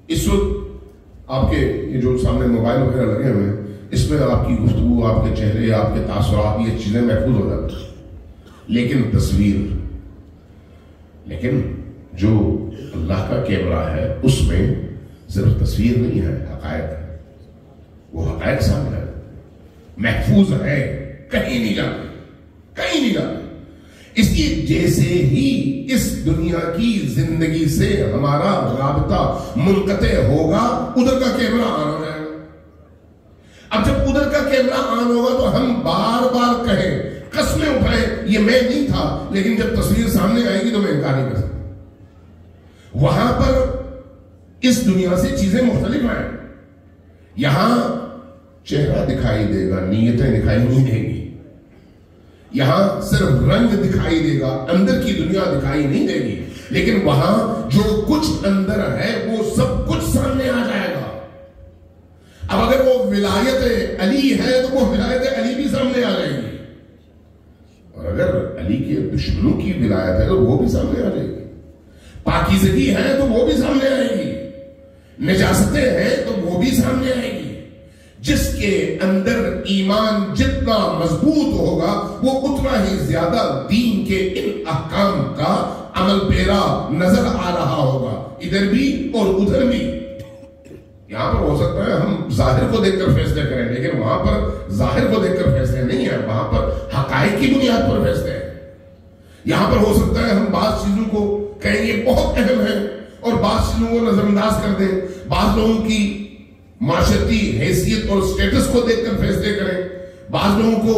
اس وقت آپ کے یہ جو سامنے موبائل وغیرہ لگے ہوئے ہیں، اس میں آپ کی گفتگو، آپ کے چہرے، آپ کے تاثرات، یہ چیزیں محفوظ ہو جاتی ہیں. لیکن جو اللہ کا کیمرہ ہے اس میں صرف تصویر نہیں ہے، حقائق ہے. وہ حقائق سامنے ہے، محفوظ ہے، کہیں نہیں جاتے. اس لیے جیسے ہی اس دنیا کی زندگی سے ہمارا رابطہ منقطع ہوگا ادھر کا کیمرہ آن ہو جائے گا. اب جب ادھر کا کیمرہ آن ہوگا تو ہم بار بار کہیں، قسمیں اٹھائیں یہ میں نہیں تھا، لیکن جب تصویر سامنے آئے گی تو میں انکار نہیں کر سکتا. وہاں پر اس دنیا سے چیزیں مختلف ہیں. یہاں چہرہ دکھائی دے گا، نیتیں دکھائی نہیں دیں گی. یہاں صرف رنگ دکھائی دے گا، اندر کی دنیا دکھائی نہیں دے گی. لیکن وہاں جو کچھ اندر ہے وہ سب کچھ سامنے آ جائے گا. اب اگر وہ ولایت علی ہے تو وہ ولایت علی بھی سامنے آ جائے گی، اور اگر علی کے دشمنوں کی ولایت ہے تو وہ بھی سامنے آ جائے گی. پاکیزگی ہے تو وہ بھی سامنے آئے گی، نجاستیں ہیں تو وہ بھی سامنے آئے گی. جس کے اندر ایمان جتنا مضبوط ہوگا وہ اتنا ہی زیادہ دین کے ان احکام کا عمل پیرا نظر آ رہا ہوگا، ادھر بھی اور ادھر بھی. یہاں پر ہو سکتا ہے ہم ظاہر کو دیکھ کر فیصلے کریں، لیکن وہاں پر ظاہر کو دیکھ کر فیصلے نہیں ہیں، وہاں پر حقائق کی بنیاد پر فیصلے ہیں. یہاں پر ہو سکتا ہے ہم بعض چیزوں کو کہیں یہ بہت اہم ہے اور بعض چیزوں کو نظر انداز کر دیں. بعض لوگوں کی معاشرتی حیثیت اور سٹیٹس کو دیکھ کر فیصلے کریں، بعض لوگوں کو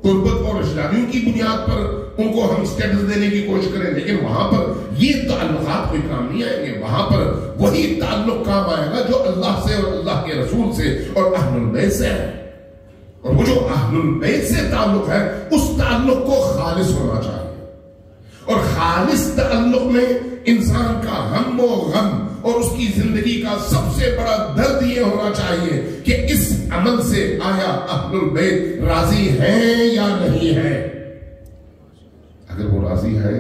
قربت اور رشتہ داریوں کی بنیاد پر ان کو ہم سٹیٹس دینے کی کوشش کریں. لیکن وہاں پر یہ تعلقات کوئی کام نہیں آئیں گے. وہاں پر وہی تعلق کام آئے گا جو اللہ سے اور اللہ کے رسول سے اور اہل البیت سے ہے. اور وہ جو اہل البیت سے تعلق ہے اس تعلق کو خالص ہونا چاہیے. اور خالص تعلق میں انسان کا ہم و غم اور اس کی زندگی کا سب سے بڑا درد یہ ہونا چاہیے کہ اس عمل سے آیا اہل البیت راضی ہیں یا نہیں ہیں. اگر وہ راضی ہے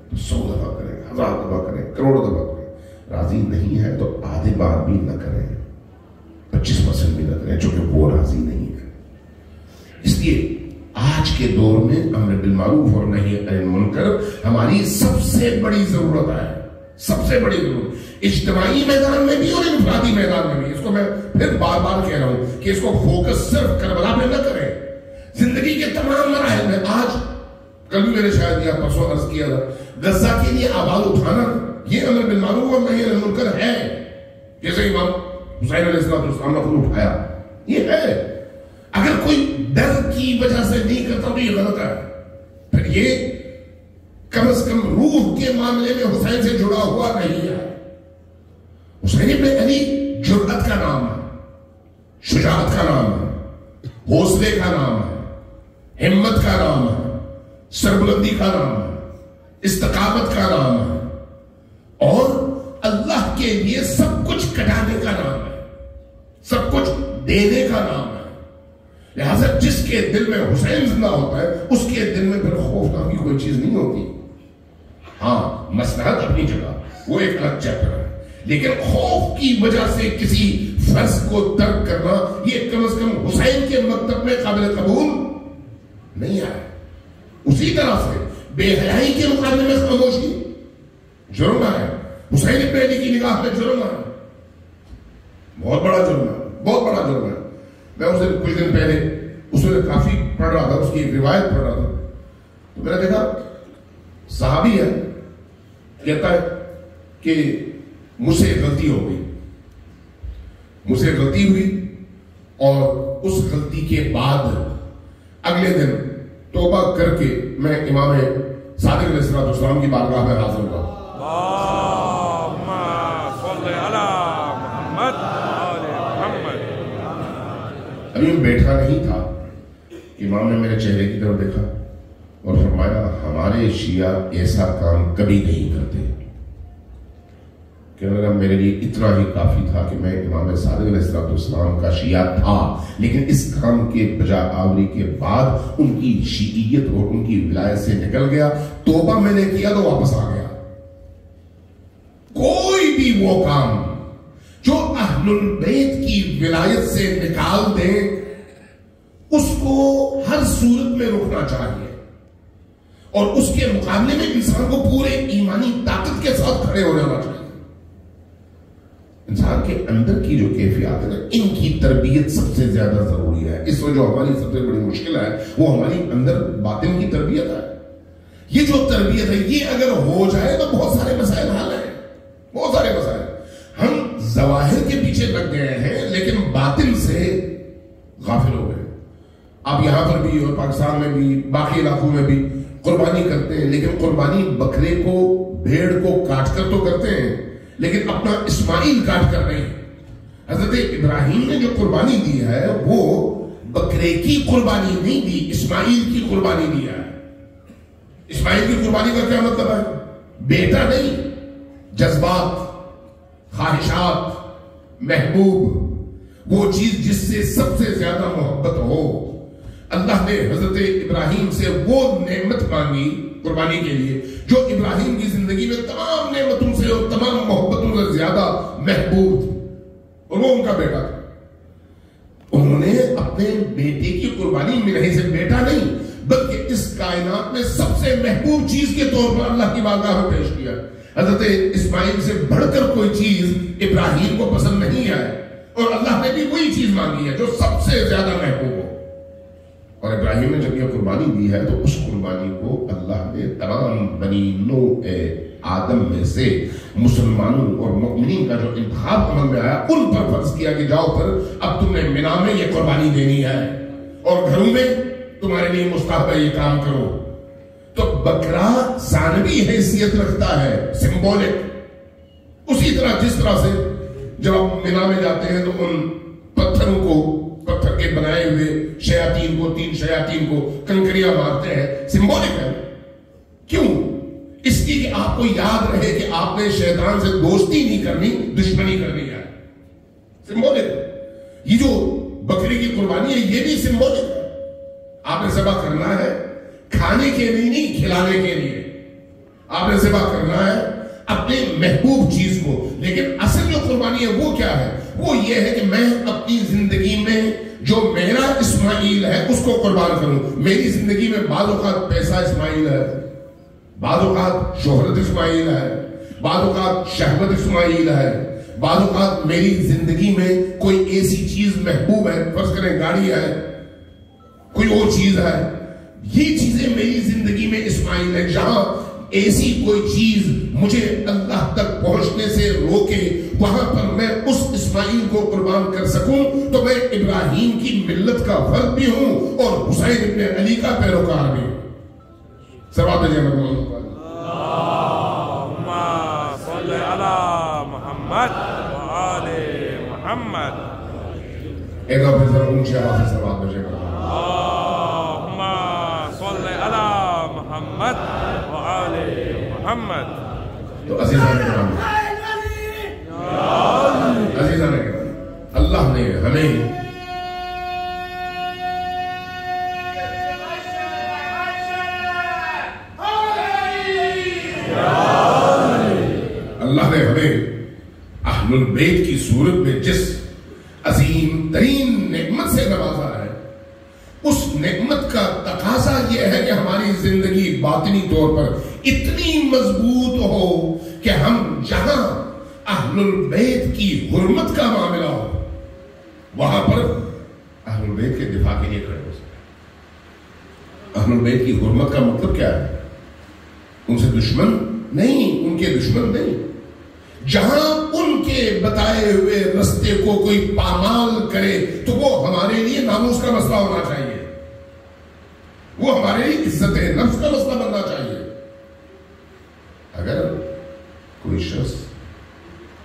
تو 100 دفعہ کریں، 1000 دفعہ کریں، کروڑ دفعہ کریں. راضی نہیں ہے تو آدھی بار بھی نہ کریں، 25% بھی نہ کریں، چونکہ وہ راضی نہیں ہے. اس لیے آج کے دور میں امر بالمعروف اور نہی عن المنکر ہماری سب سے بڑی ضرورت ہے. سب سے بڑی ضرورت اجتماعی میدان میں بھی اور انفرادی میدان میں بھی. اس کو میں پھر بار بار کہہ رہا ہوں کہ اس کو فوکس صرف کربلا پہ نہ کریں، زندگی کے تمام مراحل میں. آج کل بھی میں نے شاید یا پرسوں عرض کیا تھا، غزہ کے لیے آواز اٹھانا یہ امر بالمعروف اور نہی عن المنکر ہے. جیسے امام حسین علیہ السلام نے خود اٹھایا، یہ ہے. اگر کوئی ڈر کی وجہ سے نہیں کرتا تو یہ غلط ہے. پھر یہ کم از کم روح کے معاملے میں حسین سے جڑا ہوا نہیں ہے. حسین ابن علی جرأت کا نام ہے، شجاعت کا نام ہے، حوصلے کا نام ہے، ہمت کا نام ہے، سربلندی کا نام ہے، استقامت کا نام ہے، اور اللہ کے لیے سب کچھ کٹانے کا نام ہے، سب کچھ دینے کا نام ہے. لہذا جس کے دل میں حسین زندہ ہوتا ہے اس کے دل میں پھر خوف نام کی کوئی چیز نہیں ہوتی. ہاں مصلحت اپنی جگہ وہ ایک الگ چیپٹر ہے، لیکن خوف کی وجہ سے کسی فرض کو ترک کرنا یہ کم از کم حسین کے مکتب میں قابل قبول نہیں آیا. اسی طرح سے بے حیائی کے مقابلے میں خاموشی جرم ہے. حسین ابن علی کی نگاہ میں جرم ہے، بہت بڑا جرم ہے، بہت بڑا جرم ہے. میں اسے کچھ دن پہلے اس میں کافی پڑھ رہا تھا، اس کی ایک روایت پڑھ رہا تھا، تو میں نے دیکھا صحابی ہے کہتا ہے کہ مجھ سے غلطی ہو گئی، مجھ سے غلطی ہوئی اور اس غلطی کے بعد اگلے دن توبہ کر کے میں امام صادق علیہ السلام کی بارگاہ میں حاضر ہوا. اللہم صلی علی محمد آل محمد. ابھی میں بیٹھا نہیں تھا کہ امام نے میرے چہرے کی طرف دیکھا اور فرمایا ہمارے شیعہ ایسا کام کبھی نہیں کرتے. کہنے لگا میرے لیے اتنا ہی کافی تھا کہ میں امام صادق علیہ السلام کا شیعہ تھا، لیکن اس کام کے بجا آوری کے بعد ان کی شیعیت اور ان کی ولایت سے نکل گیا. توبہ میں نے کیا تو واپس آ گیا. کوئی بھی وہ کام جو اہل البیت کی ولایت سے نکال دے اس کو ہر صورت میں روکنا چاہیے، اور اس کے مقابلے میں انسان کو پورے ایمانی طاقت کے ساتھ کھڑے ہو جانا چاہیے. انسان کے اندر کی جو کیفیات ہے ان کی تربیت سب سے زیادہ ضروری ہے. اس میں جو ہماری سب سے بڑی مشکل ہے وہ ہماری اندر باطن کی تربیت ہے. یہ جو تربیت ہے یہ اگر ہو جائے تو بہت سارے مسائل حل ہیں، بہت سارے مسائل. ہم ظواہر کے پیچھے لگ گئے ہیں لیکن باطن سے غافل ہو گئے. آپ یہاں پر بھی اور پاکستان میں بھی باقی علاقوں میں بھی قربانی کرتے ہیں، لیکن قربانی بکرے کو بھیڑ کو کاٹ کر تو کرتے ہیں لیکن اپنا اسماعیل کاٹ کر نہیں. حضرت ابراہیم نے جو قربانی دی ہے وہ بکرے کی قربانی نہیں دی، اسماعیل کی قربانی دی ہے. اسماعیل کی قربانی کا کیا مطلب ہے؟ بیٹا نہیں، جذبات، خواہشات، محبوب، وہ چیز جس سے سب سے زیادہ محبت ہو. اللہ نے حضرت ابراہیم سے وہ نعمت مانگی قربانی کے لیے جو ابراہیم کی زندگی میں تمام نعمتوں سے اور تمام محبتوں سے زیادہ محبوب تھی، اور وہ ان کا بیٹا تھا. انہوں نے اپنے بیٹے کی قربانی ملنے سے بیٹا نہیں بلکہ اس کائنات میں سب سے محبوب چیز کے طور پر اللہ کی بارگاہ میں پیش کیا. حضرت اسماعیل سے بڑھ کر کوئی چیز ابراہیم کو پسند نہیں آئے، اور اللہ نے بھی وہی چیز مانگی ہے جو سب سے زیادہ محبوب ہو. اور ابراہیم نے جب یہ قربانی دی ہے تو اس قربانی کو اللہ نے تمام بنی نوع آدم میں سے مسلمانوں اور مؤمنین کا جو انتخاب عمل میں آیا ان پر فرض کیا کہ جاؤ پر اب تم نے منا میں یہ قربانی دینی ہے اور گھروں میں تمہارے لیے مستحب ہے یہ کام کرو. تو بکرا ثانوی حیثیت رکھتا ہے، سمبولک. اسی طرح جس طرح سے جب آپ منا میں جاتے ہیں تو ان پتھروں کو، پتھر کے بنائے ہوئے شیاطین کو، 3 شیاطین کو کنکریاں مارتے ہیں، سمبولک ہے. کیوں؟ اس کی کہ آپ کو یاد رہے کہ آپ نے شیطان سے دوستی نہیں کرنی، دشمنی کرنی ہے. سمبولک. یہ جو بکری کی قربانی ہے یہ بھی سمبولک ہے. آپ نے ذبح کرنا ہے کھانے کے لیے نہیں، کھلانے کے لیے. آپ نے ذبح کرنا ہے اپنے محبوب چیز کو. لیکن اصل جو قربانی ہے وہ کیا ہے؟ وہ یہ ہے کہ میں اپنی زندگی میں جو میرا اسماعیل ہے اس کو قربان کروں. میری زندگی میں بعض اوقات پیسہ اسماعیل ہے، بعض اوقات شہرت اسماعیل ہے، بعض اوقات شہوت اسماعیل ہے، بعض اوقات میری زندگی میں کوئی ایسی چیز محبوب ہے، فرض کریں گاڑی ہے، کوئی اور چیز ہے. یہ چیزیں میری زندگی میں اسماعیل ہے. جہاں ایسی کوئی چیز مجھے اللہ تک پہنچنے سے روکے وہاں پر میں اس اسماعیل کو قربان کر سکوں تو میں ابراہیم کی ملت کا فرد بھی ہوں اور حسین ابن علی کا پیروکار بھی ہوں. سوات جنت اللہم صلی علی محمد وآل محمد. ایک دفعہ ذرا اونچی آواز سے سوات بجے گا. اللہم صلی علی محمد وآل محمد. تو عزیزان کرام، عزیزان کرام، اللہ نے ہمیں اللہ نے ہمیں اہل البیت کی صورت میں جس عظیم ترین نعمت سے نوازا ہے، اس نعمت کا تقاضا یہ ہے کہ ہماری زندگی باطنی طور پر اتنی مضبوط ہو کہ ہم جہاں اہل البیت کی حرمت کا معاملہ ہو وہاں پر اہل البیت کے دفاع کے لیے کھڑے ہو سکتے۔ اہل البیت کی حرمت کا مطلب کیا ہے؟ ان سے دشمن نہیں، ان کے دشمن نہیں، جہاں ان کے بتائے ہوئے رستے کو کوئی پامال کرے تو وہ ہمارے لیے ناموس کا مسئلہ ہونا چاہیے، وہ ہمارے لیے عزت نفس کا مسئلہ بننا چاہیے۔ اگر کوئی شخص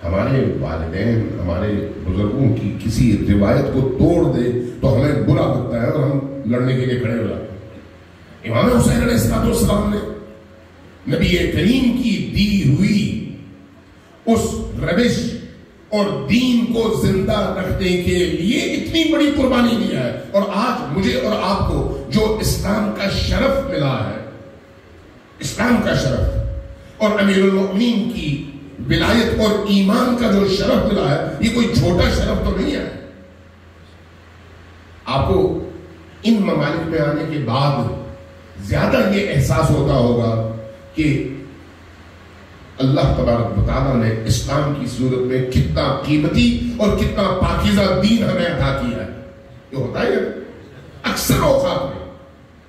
ہمارے والدین، ہمارے بزرگوں کی کسی روایت کو توڑ دے تو ہمیں برا لگتا ہے اور ہم لڑنے کے لیے کھڑے ہو جاتے ہیں۔ امام حسین علیہ السلام نے نبی کریم کی دی ہوئی اس روش اور دین کو زندہ رکھنے کے لیے اتنی بڑی قربانی دیا ہے، اور آج مجھے اور آپ کو جو اسلام کا شرف ملا ہے، اسلام کا شرف اور امیر المؤمنین کی ولایت اور ایمان کا جو شرف ملا ہے، یہ کوئی چھوٹا شرف تو نہیں ہے۔ آپ کو ان ممالک میں آنے کے بعد زیادہ یہ احساس ہوتا ہوگا کہ اللہ تبارک و تعالیٰ نے اسلام کی صورت میں کتنا قیمتی اور کتنا پاکیزہ دین ہمیں عطا کیا ہے۔ یہ ہوتا ہے اکثر اوقات میں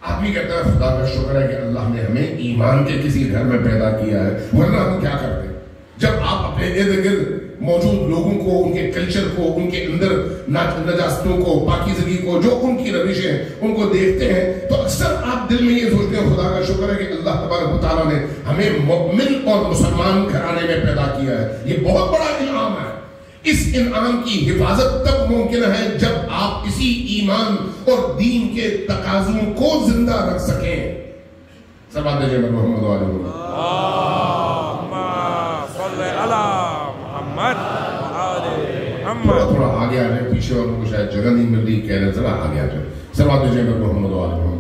آدمی کہتا ہے خدا کا شکر ہے کہ اللہ نے ہمیں ایمان کے کسی گھر میں پیدا کیا ہے، ورنہ ہم کیا کرتے ہیں؟ جب آپ اپنے ارد گرد موجود لوگوں کو، ان کے کلچر کو، ان کے اندر نجاستوں کو، پاکیزگی کو، جو ان کی روشیں ہیں ان کو دیکھتے ہیں تو اکثر آپ دل میں یہ سوچتے ہیں خدا کا شکر ہے کہ اللہ تبارک و تعالیٰ نے ہمیں مومن اور مسلمان گھرانے میں پیدا کیا ہے۔ یہ بہت بڑا انعام ہے۔ اس انعام کی حفاظت تب ممکن ہے جب آپ اسی ایمان اور دین کے تقاضوں کو زندہ رکھ سکیں۔ سلام دیجیے محمد و آل محمد۔ تھوڑا آگے آ جائیں، پیچھے والوں کو شاید جگہ نہیں مل رہی، کہہ رہے ذرا آگے آ جائیں۔ سلام دیجیے محمد و آل محمد۔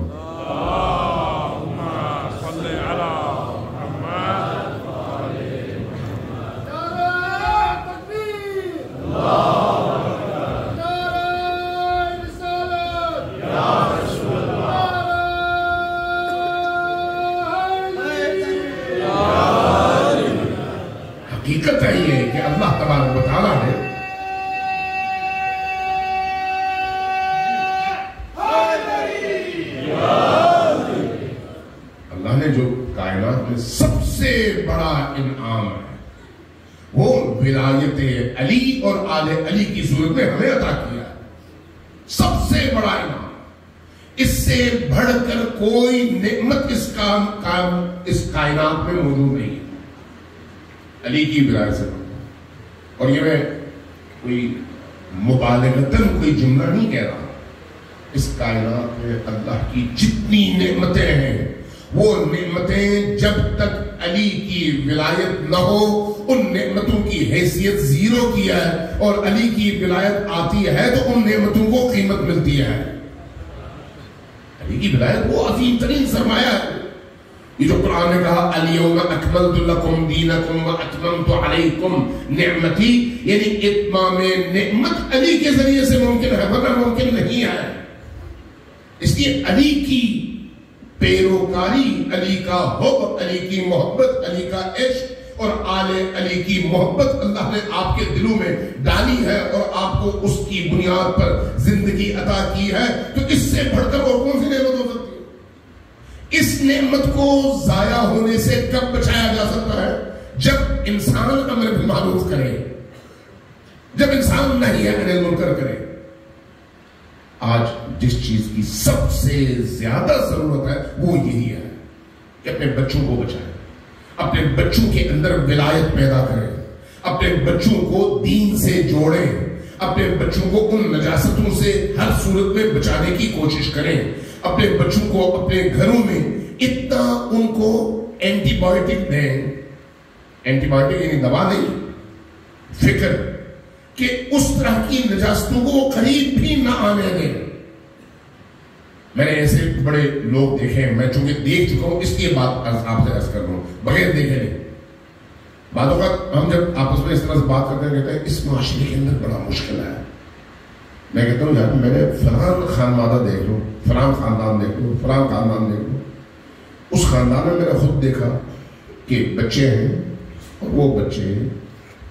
حقیقت ہے یہ کہ اللہ تبارک و تعالیٰ نے جو کائنات میں سب سے بڑا انعام ہے وہ ولایت علی اور آل علی کی صورت میں ہمیں عطا کیا ہے۔ سب سے بڑا انعام، اس سے بڑھ کر کوئی نعمت اس کائنات میں موجود نہیں ہے علی کی ولایت سے۔ اور یہ میں کوئی مبالغتاً کوئی جملہ نہیں کہہ رہا، اس کائنات میں اللہ کی جتنی نعمتیں ہیں وہ نعمتیں جب تک علی کی ولایت نہ ہو ان نعمتوں کی حیثیت زیرو کی ہے، اور علی کی ولایت آتی ہے تو ان نعمتوں کو قیمت ملتی ہے۔ علی کی ولایت وہ عظیم ترین سرمایہ ہے۔ یہ جو قرآن نے کہا الیوم اکملت لکم دینکم واتممت علیکم نعمتی، یعنی اتمام نعمت علی کے ذریعے سے ممکن ہے، ورنہ ممکن نہیں ہے۔ اس لیے علی کی پیروکاری، علی کا حب، علی کی محبت، علی کا عشق اور آل علی کی محبت اللہ نے آپ کے دلوں میں ڈالی ہے اور آپ کو اس کی بنیاد پر زندگی عطا کی ہے، تو اس سے بڑھ کر اور کون سی نعمت ہو سکتی ہے؟ اس نعمت کو ضائع ہونے سے کب بچایا جا سکتا ہے؟ جب انسان امر بالمعروف کرے، جب انسان نہی عن المنکر کرے۔ آج جس چیز کی سب سے زیادہ ضرورت ہے وہ یہی ہے کہ اپنے بچوں کو بچائیں، اپنے بچوں کے اندر ولایت پیدا کریں، اپنے بچوں کو دین سے جوڑیں، اپنے بچوں کو ان نجاستوں سے ہر صورت میں بچانے کی کوشش کریں، اپنے بچوں کو اپنے گھروں میں اتنا ان کو اینٹی بایوٹک دیں، اینٹی بایوٹک یعنی دوا نہیں، فکر کہ اس طرح کی نجاستوں کو وہ قریب بھی نہ آنے دیں۔ میں نے ایسے بڑے لوگ دیکھے ہیں، میں چونکہ دیکھ چکا ہوں اس لیے بات آپ سے عرض کر رہا ہوں، بغیر دیکھے نہیں، بعض اوقات ہم جب آپس میں اس طرح سے بات کرتے ہیں کہتے ہیں اس معاشرے کے اندر بڑا مشکل ہے. میں کہتا ہوں یار میں نے فلان خانوادہ دیکھ لوں, فلان خاندان دیکھ لوں, فلان خاندان دیکھ لوں, اس خاندان میں میں نے خود دیکھا کہ بچے ہیں اور وہ بچے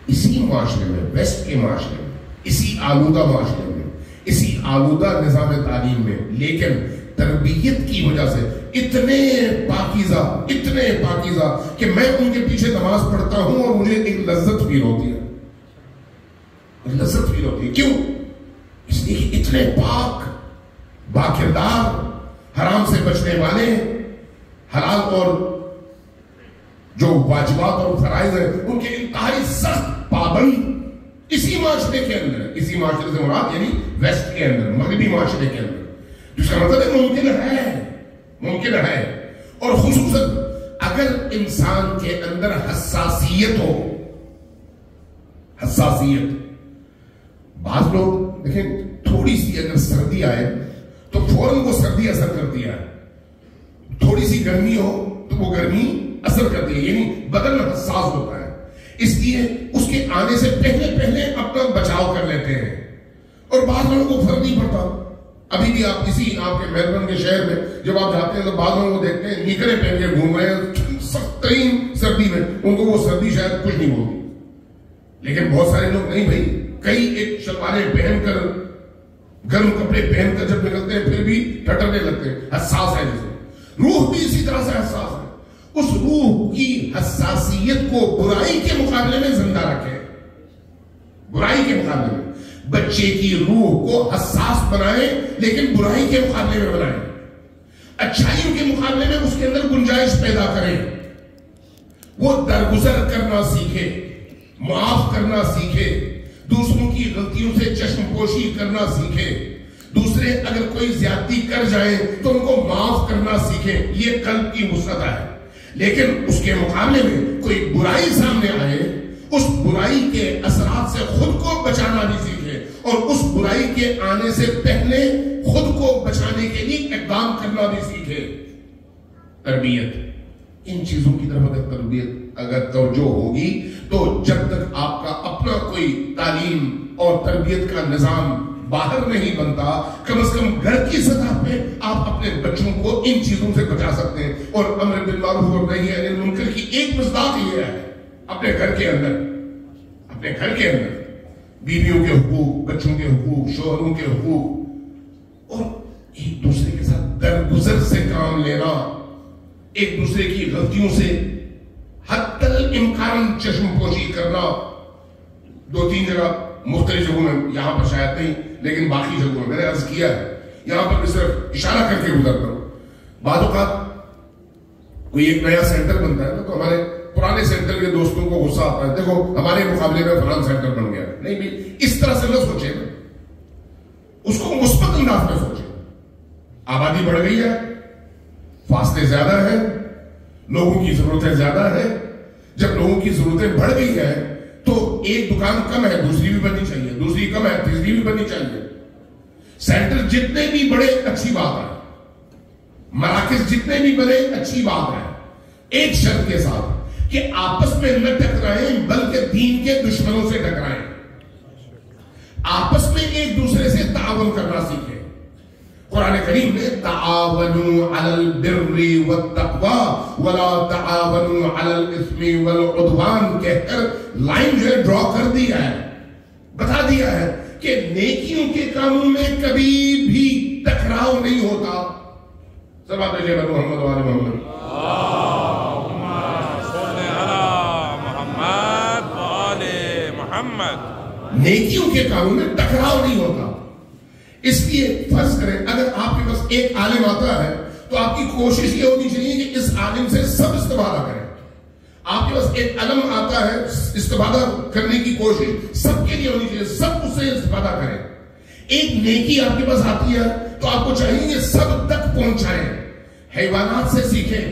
اسی معاشرے میں, ویسٹ کے معاشرے میں, اسی آلودہ معاشرے میں, اسی آلودہ نظام تعلیم میں, لیکن تربیت کی وجہ سے اتنے پاکیزہ کہ میں ان کے پیچھے نماز پڑھتا ہوں اور مجھے ایک لذت فیل ہوتی ہے. کیوں؟ اس لیے کہ اتنے پاک, باکردار, حرام سے بچنے والے, حلال اور جو واجبات اور فرائض ہیں ان کے انتہائی سخت پابند اسی معاشرے کے اندر, اسی معاشرے سے مراد یعنی ویسٹ کے اندر, مغربی معاشرے کے اندر, جس کا مطلب ہے ممکن ہے. اور خصوصاً اگر انسان کے اندر حساسیت ہو, بعض لوگ دیکھیں تھوڑی سی اگر سردی آئے تو فوراً وہ سردی اثر کرتی ہے, تھوڑی سی گرمی ہو تو وہ گرمی اثر کرتی ہے, یعنی بدن حساس ہوتا ہے, اس لیے اس کے آنے سے پہلے اپنا بچاؤ کر لیتے ہیں. اور بعض لوگوں کو فرق نہیں پڑتا. ابھی بھی آپ اسی آپ کے میلبرن کے شہر میں جب آپ جاتے ہیں تو بعض لوگوں کو دیکھتے ہیں نیکریں پہن کے گھوم رہے ہیں سخت ترین سردی میں, ان کو وہ سردی شاید کچھ نہیں بولتی. لیکن بہت سارے لوگ نہیں بھائی, کئی ایک شلواریں پہن کر, گرم کپڑے پہن کر جب نکلتے ہیں پھر بھی ٹھٹرنے لگتے ہیں. حساس ہے جسے. روح بھی اسی طرح سے حساس ہے. اس روح کی حساسیت کو برائی کے مقابلے میں زندہ رکھیں. برائی کے مقابلے میں بچے کی روح کو حساس بنائیں, لیکن برائی کے مقابلے میں بنائیں. اچھائیوں کے مقابلے میں اس کے اندر گنجائش پیدا کریں. وہ درگزر کرنا سیکھے, معاف کرنا سیکھے, دوسروں کی غلطیوں سے چشم پوشی کرنا سیکھے, دوسرے اگر کوئی زیادتی کر جائیں تو ان کو معاف کرنا سیکھیں. یہ قلب کی وسعت ہے. لیکن اس کے مقابلے میں کوئی برائی سامنے آئے, اس برائی کے اثرات سے خود کو بچانا بھی سیکھے, اور اس برائی کے آنے سے پہلے خود کو بچانے کے لیے اقدام کرنا بھی سیکھے. تربیت, ان چیزوں کی طرف اگر توجہ ہوگی تو جب تک آپ کا اپنا کوئی تعلیم اور تربیت کا نظام باہر نہیں بنتا, کم از کم گھر کی سطح پہ آپ اپنے بچوں کو ان چیزوں سے بچا سکتے ہیں. اور امر بالمعروف اور نہی عن المنکر کی ایک مصداق یہ ہے, اپنے گھر کے اندر بیویوں کے حقوق, بچوں کے حقوق, شوہروں کے حقوق, اور ایک دوسرے کے ساتھ درگزر سے کام لینا, ایک دوسرے کی غلطیوں سے حتی الامکان چشم پوشی کرنا. 2-3 جگہ مختلف جگہوں میں, یہاں پر شاید نہیں لیکن باقی جگہوں میں میں نے عرض کیا ہے, یہاں پر میں صرف اشارہ کر کے گزرتا ہوں. بعض اوقات کوئی ایک نیا سینٹر بنتا ہے تو ہمارے پرانے سینٹر کے دوستوں کو غصہ آتا ہے, دیکھو ہمارے مقابلے میں فلان سینٹر بن گیا. نہیں بھی اس طرح سے نہ سوچے نا, اس کو مثبت انداز میں سوچے. آبادی بڑھ گئی ہے, فاصلے زیادہ ہیں, لوگوں کی ضرورتیں زیادہ ہیں. جب لوگوں کی ضرورتیں بڑھ گئی ہیں تو ایک دکان کم ہے, دوسری بھی بننی چاہیے, دوسری کم ہے, تیسری بھی بننی چاہیے. سینٹر جتنے بھی بڑے اچھی بات ہے, مراکز جتنے بھی بڑے اچھی بات ہے, ایک شرط کے ساتھ کہ آپس میں نہ ٹکرائیں بلکہ دین کے دشمنوں سے ٹکرائیں. آپس میں ایک دوسرے سے تعاون کرنا سیکھیں. قرآن کریم نے تعاونوا علی البر والتقوی ولا تعاونوا علی الاثم والعدوان کہہ کر لائن جو ہے ڈرا کر دیا ہے, بتا دیا ہے کہ نیکیوں کے کاموں میں کبھی بھی ٹکراؤ نہیں ہوتا. سب آپ نے محمد و آل محمد. نیکیوں کے کاموں میں ٹکراؤ نہیں ہوتا. اس لیے فرض کریں اگر آپ کے پاس ایک عالم آتا ہے تو آپ کی کوشش یہ ہونی چاہیے کہ اس عالم سے سب استفادہ کریں. آپ کے پاس ایک علم آتا ہے, استفادہ کرنے کی کوشش سب کے لیے ہونی چاہیے, سب اس سے استفادہ کریں. ایک نیکی آپ کے پاس آتی ہے تو آپ کو چاہیے کہ سب تک پہنچائیں. حیوانات سے سیکھیں,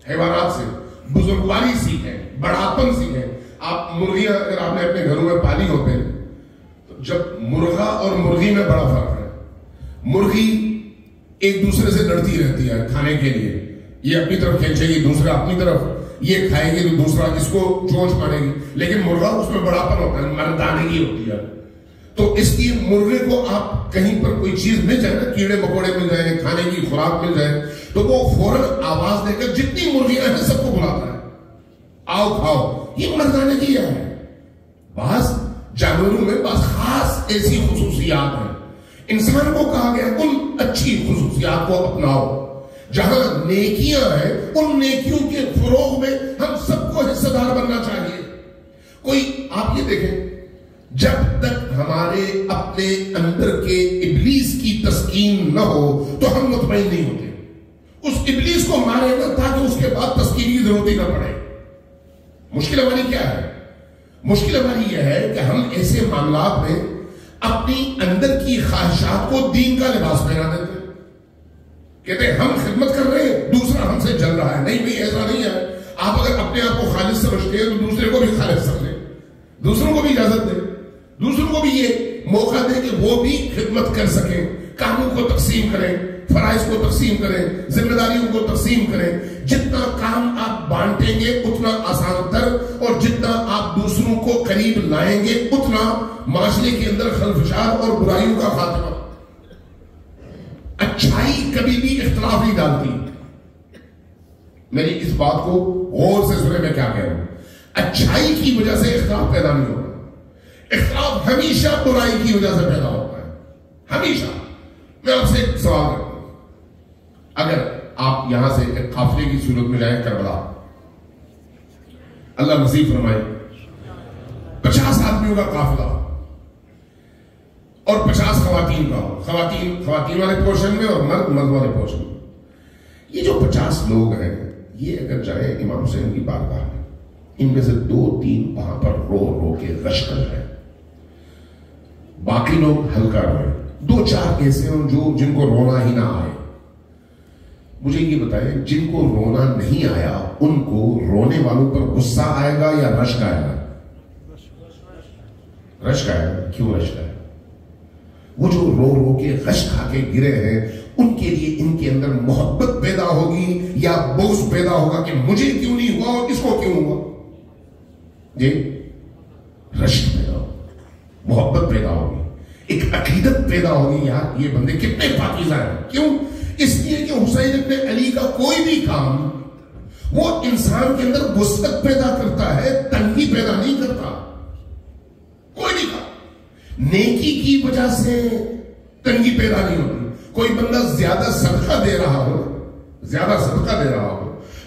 حیوانات سے بزرگواری سیکھیں, بڑھاپن سیکھیں. آپ مرغیاں اگر آپ نے اپنے گھروں میں پالی ہوتے ہیں تو جب مرغا اور مرغی میں بڑا فرق ہے. مرغی ایک دوسرے سے لڑتی رہتی ہے کھانے کے لیے, یہ اپنی طرف کھینچے گی, دوسرا اپنی طرف, یہ کھائے گی تو دوسرا اس کو چونچ مارے گی، لیکن مرغا اس میں بڑاپن ہوتا ہے، مردانگی ہوتی ہے. تو اس لیے مرغے کو آپ کہیں پر کوئی چیز مل جائے نا، کیڑے مکوڑے مل جائیں، کھانے کی خوراک مل جائے، تو وہ فوراً آواز دے کر جتنی مرغیاں ہیں سب کو بلاتا ہے، آؤ کھاؤ. یہ مردانگی ہے. بعض جانوروں میں بعض خاص ایسی خصوصیات ہیں. انسان کو کہا گیا ان اچھی خصوصیات کو اپناؤ. جہاں نیکیاں ہیں ان نیکیوں کے فروغ میں ہم سب کو حصہ دار بننا چاہیے. کوئی آپ یہ دیکھیں، جب تک ہمارے اپنے اندر کے ابلیس کی تسکین نہ ہو تو ہم مطمئن نہیں ہوتے. اس ابلیس کو مارے نا تاکہ اس کے بعد تسکین کی ضرورت ہی نہ پڑے. مشکل ہماری کیا ہے؟ مشکل ہماری یہ ہے کہ ہم ایسے معاملات میں اپنی اندر کی خواہشات کو دین کا لباس پہنا دیتے ہیں. کہتے ہیں ہم خدمت کر رہے ہیں، دوسرا ہم سے جل رہا ہے. نہیں بھائی، ایسا نہیں ہے. آپ اگر اپنے آپ کو خالص سمجھتے ہیں تو دوسرے کو بھی خالص سمجھیں، دوسروں کو بھی اجازت دیں، دوسروں کو بھی یہ موقع دیں کہ وہ بھی خدمت کر سکیں. کاموں کو تقسیم کریں، فرائض کو تقسیم کریں، ذمہ داریوں کو تقسیم کریں. جتنا کام آپ بانٹیں گے اتنا آسان تر، اور جتنا آپ دوسروں کو قریب لائیں گے اتنا معاشرے کے اندر خلفشار اور برائیوں کا خاتمہ. اچھائی کبھی بھی اختلاف نہیں ڈالتی. میری اس بات کو غور سے سنیں میں کیا کہہ رہا ہوں. اچھائی کی وجہ سے اختلاف پیدا نہیں ہوتا. اختلاف ہمیشہ برائی کی وجہ سے پیدا ہوتا ہے، ہمیشہ. میں آپ سے ایک سوال کرتا ہوں، اگر آپ یہاں سے ایک قافلے کی صورت میں جائیں کربلا، اللہ نصیب فرمائے 50 آدمیوں کا قافلہ اور 50 خواتین کا ہو، خواتین والے پورشن میں اور مرد والے پورشن میں. یہ جو 50 لوگ ہیں یہ اگر جائیں امام حسین کی بارگاہ میں، ان میں سے 2-3 وہاں پر رو رو کے غش کر جائیں، باقی لوگ ہلکا روئے. 2-4 ایسے ہوں جن کو رونا ہی نہ آئے. مجھے یہ بتائیں، جن کو رونا نہیں آیا ان کو رونے والوں پر غصہ آئے گا یا رشک آئے گا؟ رشک آئے گا. کیوں رشک آئے گا؟ وہ جو رو رو کے غش کھا کے گرے ہیں ان کے لیے ان کے اندر محبت پیدا ہوگی یا بغض پیدا ہوگا کہ مجھے کیوں نہیں ہوا اور اس کو کیوں ہوا؟ جی، رشک پیدا ہوگا، محبت پیدا ہوگی، ایک عقیدت پیدا ہوگی، یار یہ بندے کتنے پاکیزہ ہیں. کیوں؟ اس لیے کہ حسین ابن علی کا کوئی بھی کام وہ انسان کے اندر وسعت پیدا کرتا ہے، تنگی پیدا نہیں کرتا. کوئی بھی کام نیکی کی وجہ سے تنگی پیدا نہیں ہوتی. کوئی بندہ زیادہ صدقہ دے رہا ہو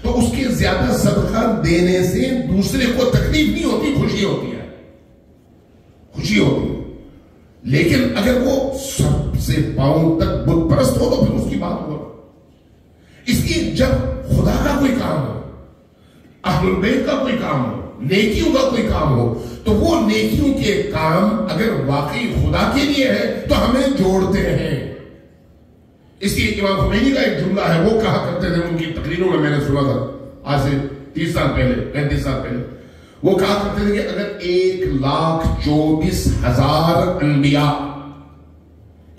تو اس کے زیادہ صدقہ دینے سے دوسرے کو تکلیف نہیں ہوتی، خوشی ہوتی ہے. لیکن اگر وہ سب سے پاؤں تک بت پرست ہو تو پھر اس کی بات ہو. اس لیے جب خدا کا کوئی کام ہو، اہل البیت کا کوئی کام ہو، نیکیوں کا کوئی کام ہو، تو وہ نیکیوں کے کام اگر واقعی خدا کے لیے ہے تو ہمیں جوڑتے ہیں. اس لیے امام خمینی کا ایک جملہ ہے، وہ کہا کرتے تھے ان کی تقریروں میں نے سنا تھا آج سے 30 سال پہلے 35 سال پہلے. وہ کہا کرتے تھے کہ اگر 1,24,000 انبیاء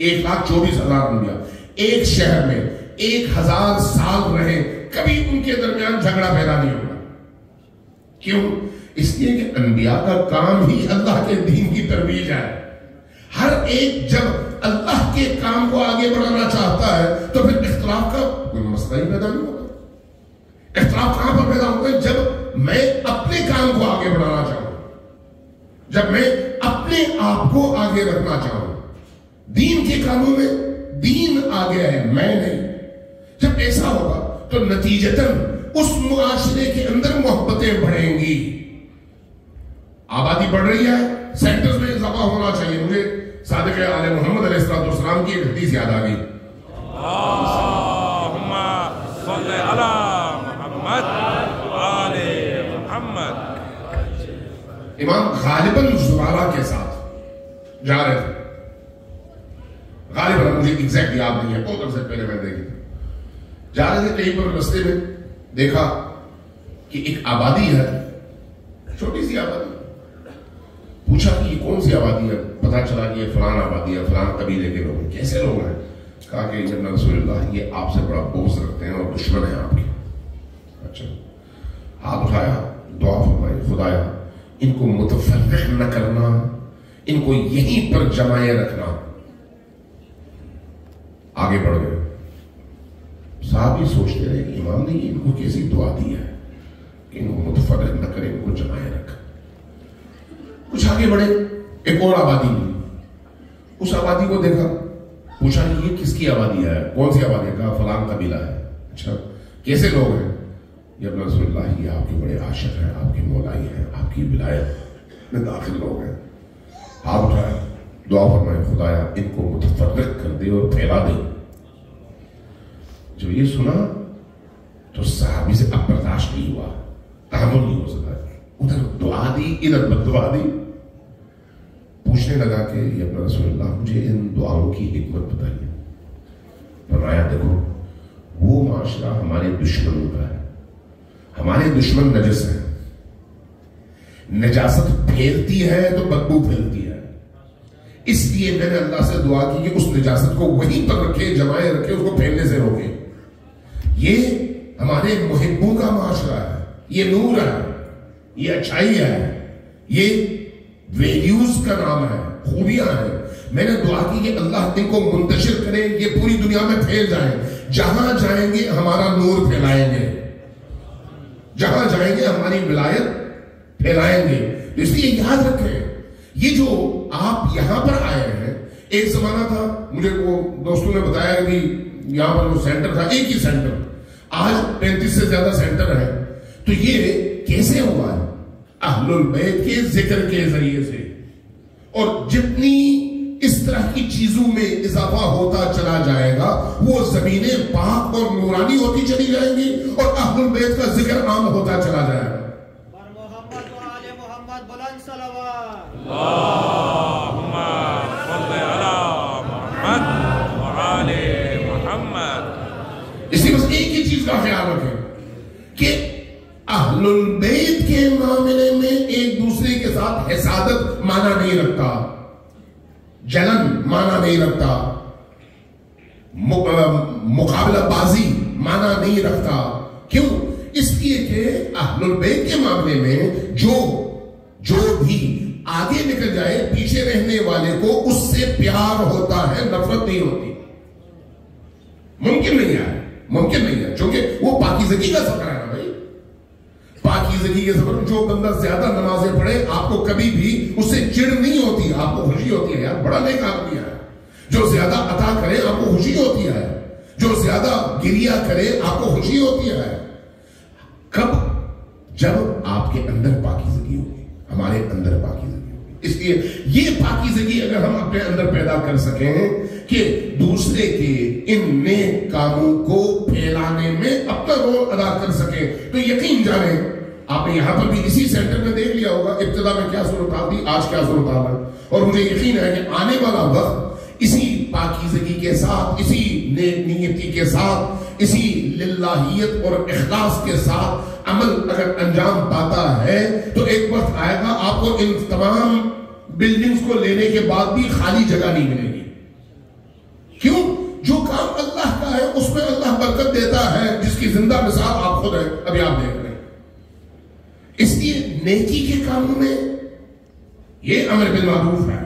1,24,000 انبیاء ایک شہر میں 1,000 سال رہے، کبھی ان کے درمیان جھگڑا پیدا نہیں ہوگا. کیوں؟ اس لیے کہ انبیاء کا کام ہی اللہ کے دین کی ترویج ہے. ہر ایک جب اللہ کے کام کو آگے بڑھانا چاہتا ہے تو پھر اختلاف کا کوئی مسئلہ ہی پیدا نہیں ہوتا. اختلاف کہاں پر پیدا ہوتا ہے؟ جب میں اپنے کام کو آگے بڑھانا چاہوں، جب میں اپنے آپ کو آگے رکھنا چاہوں. دین کے کاموں میں دین آگے ہے، میں نہیں. جب ایسا ہوگا تو نتیجتاً اس معاشرے کے اندر محبتیں بڑھیں گی. آبادی بڑھ رہی ہے، سینٹرز میں اضافہ ہونا چاہیے. مجھے صادق آل محمد علیہ السلام کی ایک حدیث یاد آ گئی. اللہم صل علی محمد وآل محمد. امام غالباً زرارہ کے ساتھ جا رہے تھے، غالباً مجھے ایگزیکٹ یاد نہیں ہے، بہت عرصے پہلے میں دیکھی تھی. جا رہے تھے کہیں پر رستے میں دیکھا کہ ایک آبادی ہے، چھوٹی سی آبادی. پوچھا کہ یہ کون سی آبادی ہے؟ پتا چلا کہ یہ فلان آبادی ہے، فلان قبیلے کے لوگ ہیں. کیسے لوگ ہیں؟ کہا کہ جناب رسول اللہ یہ آپ سے بڑا بغض رکھتے ہیں اور دشمن ہیں آپ کے. اچھا، ہاتھ اٹھایا, دعا فرمائی, خدایا ان کو متفرق نہ کرنا, ان کو یہیں پر جمائے رکھنا. آگے بڑھ گئے. صحابی سوچتے رہے کہ امام نے ان کو کیسی دعا دی ہے کہ ان کو متفرق نہ کرے, ان کو جمائے رکھ. کچھ آگے بڑھے, ایک اور آبادی ملی. اس آبادی کو دیکھا, پوچھا کہ یہ کس کی آبادی ہے, کون سی آبادی ہے؟ کہا فلان قبیلہ ہے. اچھا کیسے لوگ ہیں؟ یہ اپنا رسول اللہ, یہ آپ کے بڑے عاشق ہیں, آپ کے مولائی ہیں, آپ کی ولایت میں داخل لوگ ہیں. ہاتھ اٹھایا, دعا فرمائے, خدایا ان کو متفرق کر دے اور پھیلا دے. جو یہ سنا تو صحابی سے اب برداشت نہیں ہوا, تحمل نہیں ہو سکا. ادھر دعا دی, ادھر بد دعا دی. پوچھنے لگا کہ یہ اپنا رسول اللہ مجھے ان دعاؤں کی حکمت بتائیے. فرمایا دیکھو وہ معاشرہ ہمارے دشمنوں کا ہے, ہمارے دشمن نجس ہیں, نجاست پھیلتی ہے تو بدبو پھیلتی ہے, اس لیے میں نے اللہ سے دعا کی کہ اس نجاست کو وہیں پر رکھے, جمائے رکھے, اس کو پھیلنے سے روکے. یہ ہمارے محبوں کا معاشرہ ہے, یہ نور ہے, یہ اچھائی ہے, یہ ویلیوز کا نام ہے, خوبیاں ہیں. میں نے دعا کی کہ اللہ ان کو منتشر کرے, یہ پوری دنیا میں پھیل جائیں, جہاں جائیں گے ہمارا نور پھیلائیں گے, جہاں جائیں گے ہماری ولایت پھیلائیں گے. اس لیے یاد رکھیں یہ جو آپ یہاں پر آئے ہیں, ایک زمانہ تھا, مجھے وہ دوستوں نے بتایا کہ یہاں پر وہ سینٹر تھا, ایک ہی سینٹر, آج 35 سے زیادہ سینٹر ہے. تو یہ کیسے ہوا ہے؟ اہل البیت کے ذکر کے ذریعے سے. اور جتنی اس طرح کی چیزوں میں اضافہ ہوتا چلا جائے گا وہ زمینیں پاک اور نورانی ہوتی چلی جائیں گی اور اہل البیت کا ذکر عام ہوتا چلا جائے گا. محمد و آل محمد بلند صلوات. اللہم صل علی محمد و آل محمد. اسی بس ایک ہی چیز کا خیال رکھیں کہ اہل البیت کے معاملے میں ایک دوسرے کے ساتھ حسادت معنی نہیں رکھتا, جلن معنی نہیں رکھتا, مقابلہ بازی معنی نہیں رکھتا. کیوں؟ اس لیے کہ اہل البیت کے معاملے میں جو بھی آگے نکل جائے, پیچھے رہنے والے کو اس سے پیار ہوتا ہے, نفرت نہیں ہوتی. ممکن نہیں ہے چونکہ وہ پاکیزگی کا سفر ہے نا بھائی. پاکیزگی کے سفر جو بندہ زیادہ نمازیں پڑھے آپ کو کبھی بھی اس سے چڑ نہیں ہوتی, آپ کو خوشی ہوتی ہے, یار بڑا نیک آدمی ہے. جو زیادہ عطا کرے آپ کو خوشی ہوتی ہے, جو زیادہ گریہ کرے آپ کو خوشی ہوتی ہے. کب؟ جب آپ کے اندر پاکیزگی ہوگی, ہمارے اندر پاکیزگی ہوگی. اس لیے یہ پاکیزگی اگر ہم اپنے اندر پیدا کر سکیں کہ دوسرے کے ان نیک کاموں کو پھیلانے میں اپنا رول ادا کر سکیں, تو یقین جانیں آپ نے یہاں پر بھی اسی سینٹر میں دیکھ لیا ہوگا ابتدا میں کیا صورتحال تھی, آج کیا صورتحال ہے. اور مجھے یقین ہے کہ آنے والا وقت اسی پاکیزگی کے ساتھ, اسی نیک نیتی کے ساتھ, اسی للہیت اور اخلاص کے ساتھ عمل اگر انجام پاتا ہے تو ایک وقت آئے گا آپ کو ان تمام بلڈنگز کو لینے کے بعد بھی خالی جگہ نہیں ملے گی. کیوں؟ جو کام اللہ کا ہے اس میں اللہ برکت دیتا ہے, جس کی زندہ مثال آپ خود ہیں, ابھی آپ دیکھ رہے ہیں. اس لیے نیکی کے کاموں میں یہ امر بالمعروف ہے,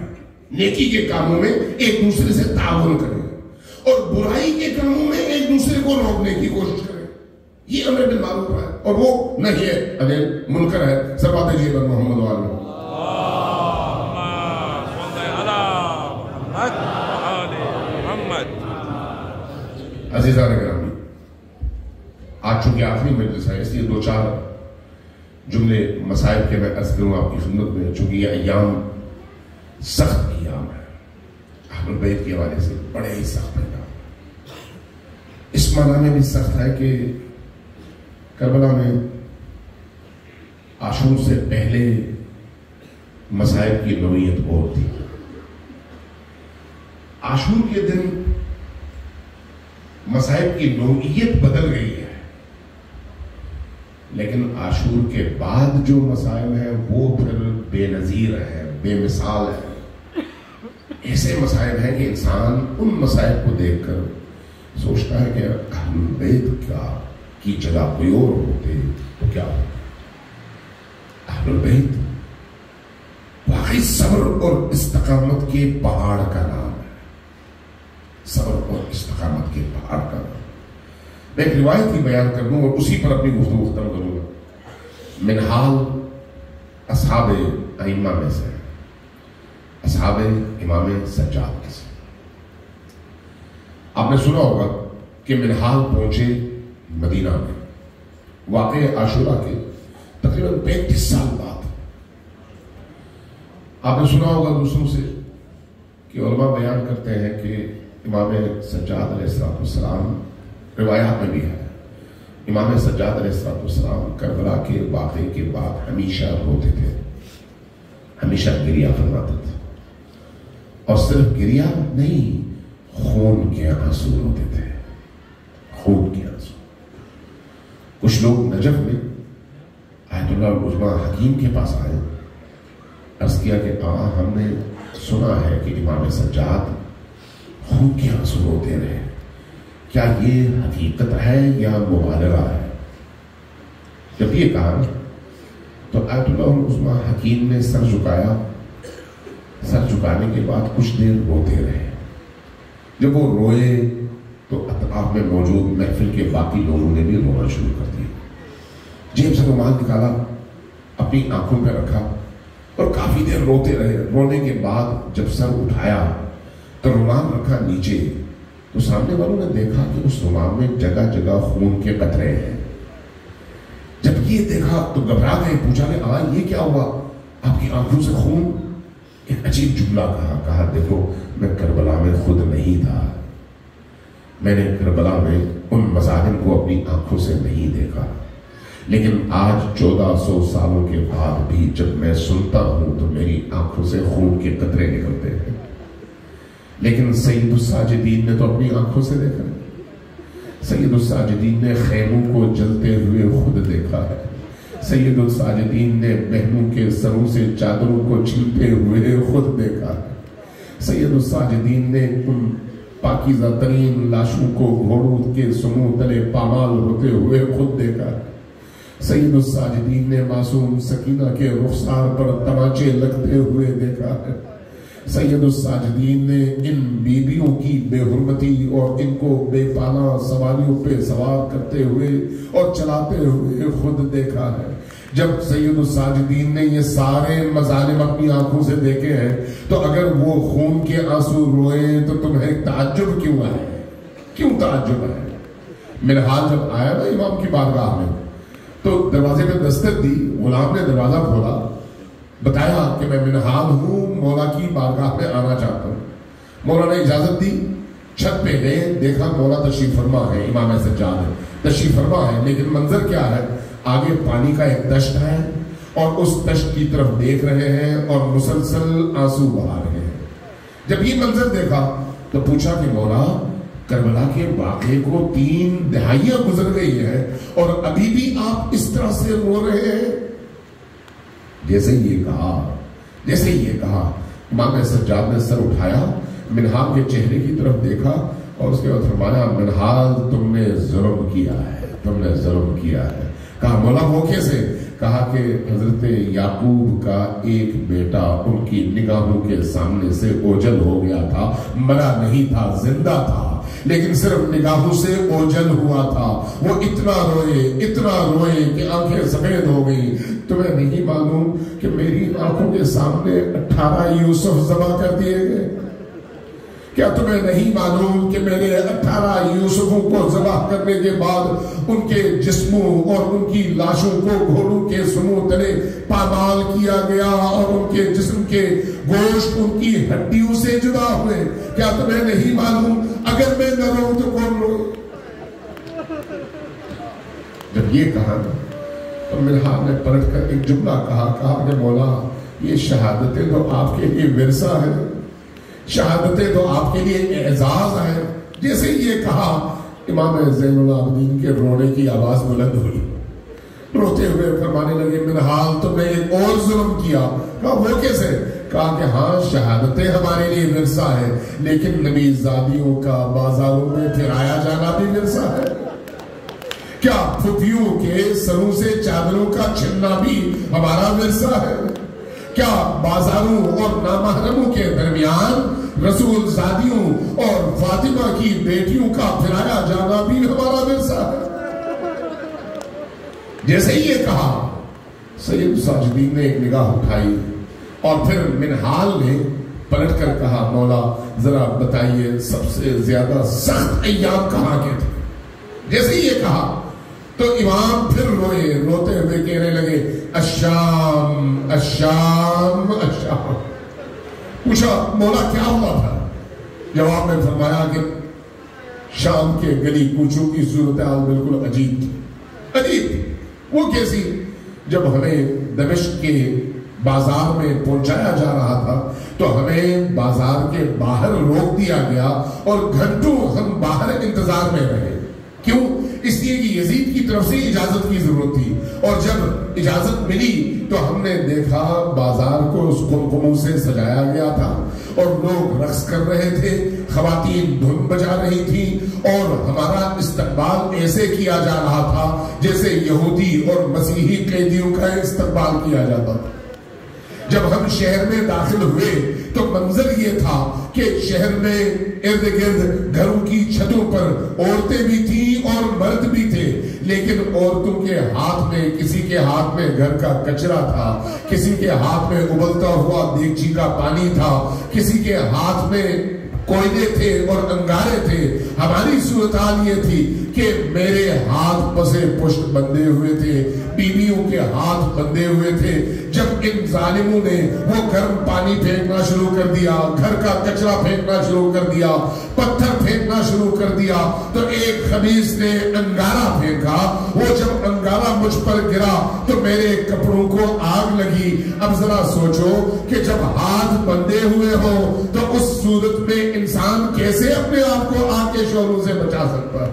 نیکی کے کاموں میں ایک دوسرے سے تعاون کریں اور برائی کے کاموں میں ایک دوسرے کو روکنے کی کوشش کریں. یہ امر بالمعروف ہے اور وہ نہی عن منکر ہے. سب باتیں جی بن محمد و آل محمد. عزیزان گرامی, آج چونکہ آخری مجلس ہے اس لیے 2-4 جملے مسائل کے میں عرض کروں آپ کی خدمت میں, چونکہ یہ ایام سخت ایام ہے, اہل البیت کے حوالے سے بڑے ہی سخت ایام. اس معنی میں بھی سخت ہے کہ کربلا میں عاشور سے پہلے مسائل کی نوعیت اور تھی. عاشور کے دن مسائل کی نوعیت بدل گئی ہے, لیکن عاشور کے بعد جو مسائل ہیں وہ پھر بے نظیر ہیں, بے مثال ہیں. ایسے مسائل ہیں کہ انسان ان مسائل کو دیکھ کر سوچتا ہے کہ اہل بیت کی جگہ کوئی اور ہوتے تو کیا ہوتا. اہل البیت واقعی صبر اور استقامت کے پہاڑ کا نام ہے، صبر اور استقامت کے پہاڑ کا نام۔ میں ایک روایت ہی بیان کر دوں اور اسی پر اپنی گفتگو ختم کروں گا۔ منہال اصحاب ائمہ میں سے، اصحاب امام سجاد میں سے۔ آپ نے سنا ہوگا کہ منہال پہنچے مدینہ میں واقع عاشورہ کے تقریباً 35 سال بعد۔ آپ نے سنا ہوگا دوسروں سے کہ علماء بیان کرتے ہیں کہ امام سجاد علیہ السلام، روایات میں بھی ہے، امام سجاد علیہ السلام کربلا کے واقعے کے بعد ہمیشہ روتے تھے، ہمیشہ گریہ فرماتے تھے، اور صرف گریہ نہیں، خون کے آنسو روتے تھے، خون کے آنسو۔ کچھ لوگ نجف میں آیت اللہ العظمیٰ حکیم کے پاس آئے، عرض کیا کہ ہم نے سنا ہے کہ امام سجاد خون کے آنسو روتے رہے، کیا یہ حقیقت ہے یا مبالغہ ہے؟ جب یہ کہا تو آیت اللہ العظمیٰ حکیم نے سر جھکایا، سر جھکانے کے بعد کچھ دیر روتے رہے۔ جب وہ روئے تو اطراف میں موجود محفل کے باقی لوگوں نے بھی رونا شروع کر دیا۔ جیب سے رومال نکالا، اپنی آنکھوں پہ رکھا اور کافی دیر روتے رہے۔ رونے کے بعد جب سر اٹھایا تو رومال رکھا نیچے، تو سامنے والوں نے دیکھا کہ اس رومال میں جگہ جگہ خون کے قطرے ہیں۔ جب یہ دیکھا تو گھبرا گئے، پوچھا کہ یہ کیا ہوا، آپ کی آنکھوں سے خون؟ ایک عجیب جملہ کہا، دیکھو میں کربلا میں خود نہیں تھا، میں نے کربلا میں ان مظالم کو اپنی آنکھوں سے نہیں دیکھا، لیکن آج 1400 سالوں کے بعد بھی جب میں سنتا ہوں تو میری آنکھوں سے خون کے قطرے نکلتے ہیں۔ لیکن سید الساجدین نے تو اپنی آنکھوں سے دیکھا ہے، سید الساجدین نے خیموں کو جلتے ہوئے خود دیکھا ہے، سید الساجدین نے بہنوں کے سروں سے چادروں کو چھلتے ہوئے خود دیکھا ہے، سید الساجدین نے ان پاکیزہ ترین لاشوں کو گھوڑوں کے سموں تلے پامال ہوتے ہوئے خود دیکھا ہے، سید الساجدین نے معصوم سکینہ کے رخسار پر تماچے لگتے ہوئے دیکھا ہے، سید الساجدین نے ان بیویوں کی بے حرمتی اور ان کو بے پناہ سواریوں پہ سوار کرتے ہوئے اور چلاتے ہوئے خود دیکھا ہے۔ جب سید الساجدین نے یہ سارے مظالم اپنی آنکھوں سے دیکھے ہیں تو اگر وہ خون کے آنسو روئے تو تمہیں تعجب کیوں ہے؟ کیوں تعجب ہے؟ منہال جب آیا نا امام کی بارگاہ میں تو دروازے پہ دستک دی، غلام نے دروازہ کھولا، بتایا کہ میں منہال ہوں، مولا کی بارگاہ میں آنا چاہتا ہوں۔ مولا نے اجازت دی، چھت پہ گئے، دیکھا مولا تشریف فرما ہے، امام سجاد ہے، تشریف فرما ہے، لیکن منظر کیا ہے؟ آگے پانی کا ایک دشت ہے اور اس دشت کی طرف دیکھ رہے ہیں اور مسلسل آنسو بہا رہے ہیں۔ جب یہ منظر دیکھا تو پوچھا کہ مولا کربلا کے واقعے کو 3 دہائیاں گزر گئی ہے اور ابھی بھی آپ اس طرح سے رو رہے ہیں؟ جیسے یہ کہا امام سجاد نے سر اٹھایا، منہال کے چہرے کی طرف دیکھا اور اس کے بعد فرمایا، منہال تم نے ظلم کیا ہے، تم نے ظلم کیا ہے۔ کہا مولا وہ کیسے؟ کہا کہ حضرت یعقوب کا ایک بیٹا ان کی نگاہوں کے سامنے سے اوجل ہو گیا تھا، مرا نہیں تھا، زندہ تھا، لیکن صرف نگاہوں سے اوجل ہوا تھا۔ وہ اتنا روئے کہ آنکھیں سفید ہو گئی۔ تمہیں نہیں معلوم کہ میری آنکھوں کے سامنے 18 یوسف ذبح کر دیے گئے؟ کیا تمہیں نہیں معلوم کہ میرے 18 یوسفوں کو ذبح کرنے کے بعد ان کے جسموں اور ان کی لاشوں کو گھوڑوں کے سموں تلے پامال کیا گیا اور ان کے جسم کے گوشت ان کی ہڈیوں سے جدا ہوئے؟ کیا تمہیں نہیں معلوم؟ اگر میں نہ رہوں تو کون روئے؟ جب یہ کہا تو منہال نے پلٹ کر ایک جملہ کہا کہ مولا یہ شہادتیں تو آپ کے لیے ورثہ ہے، شہادتیں تو آپ کے لیے اعزاز ہے۔ جیسے یہ کہا امام زین العابدین کے رونے کی آواز بلند ہوئی، روتے ہوئے فرمانے لگے، منہال تم نے ایک اور ظلم کیا۔ کہا وہ کیسے؟ کہا کہ ہاں شہادتیں ہمارے لیے ورثہ ہے، لیکن نبی زادیوں کا بازاروں میں پھرایا جانا بھی ورثہ ہے۔ کیا پھپھیوں کے سروں سے چادروں کا چھلنا بھی ہمارا ورثہ ہے؟ کیا بازاروں اور نامحرموں کے درمیان رسول زادیوں اور فاطمہ کی بیٹیوں کا پھرایا جانا بھی ہمارا ورثہ ہے؟ جیسے ہی یہ کہا سید ساجدین نے ایک نگاہ اٹھائی اور پھر منحال نے پلٹ کر کہا مولا ذرا بتائیے سب سے زیادہ سخت ایام کہاں کے تھے؟ جیسے ہی یہ کہا تو امام پھر روئے، روتے ہوئے کہنے لگے الشام الشام الشام۔ پوچھا مولا کیا ہوا تھا؟ جواب میں فرمایا کہ شام کے گلی کوچوں کی صورتحال بالکل عجیب تھی، عجیب تھی۔ وہ کیسی؟ جب ہمیں دمشق کے بازار میں پہنچایا جا رہا تھا تو ہمیں بازار کے باہر روک دیا گیا اور گھنٹوں ہم باہر انتظار میں رہے۔ کیوں؟ اس لیے کہ یزید کی طرف سے اجازت کی ضرورت تھی، اور جب اجازت ملی تو ہم نے دیکھا بازار کو اس قمقموں سے سجایا گیا تھا اور لوگ رقص کر رہے تھے، خواتین دھن بجا رہی تھیں اور ہمارا استقبال ایسے کیا جا رہا تھا جیسے یہودی اور مسیحی قیدیوں کا استقبال کیا جاتا تھا۔ جب ہم شہر میں داخل ہوئے تو منظر یہ تھا کہ شہر میں ارد گرد گھروں کی چھتوں پر عورتیں بھی تھیں اور مرد بھی تھے، لیکن عورتوں کے ہاتھ میں، کسی کے ہاتھ میں گھر کا کچرا تھا، کسی کے ہاتھ میں ابلتا ہوا دیگچی کا پانی تھا، کسی کے ہاتھ میں کوئلے تھے اور انگارے تھے۔ ہماری صورتحال یہ تھی کہ میرے ہاتھ پسے پشت بندھے ہوئے تھے، بیویوں کے ہاتھ بندھے ہوئے تھے۔ جب ان ظالموں نے وہ گرم پانی پھینکنا شروع کر دیا، گھر کا کچرا پھینکنا شروع کر دیا، پتھر پھینکنا شروع کر دیا، تو ایک خبیث نے انگارہ پھینکا۔ وہ جب انگارہ مجھ پر گرا تو میرے کپڑوں کو آگ لگی۔ اب ذرا سوچو کہ جب ہاتھ بندھے ہوئے ہو تو اس صورت میں انسان کیسے اپنے آپ کو آگ کے شعلوں سے بچا سکتا ہے؟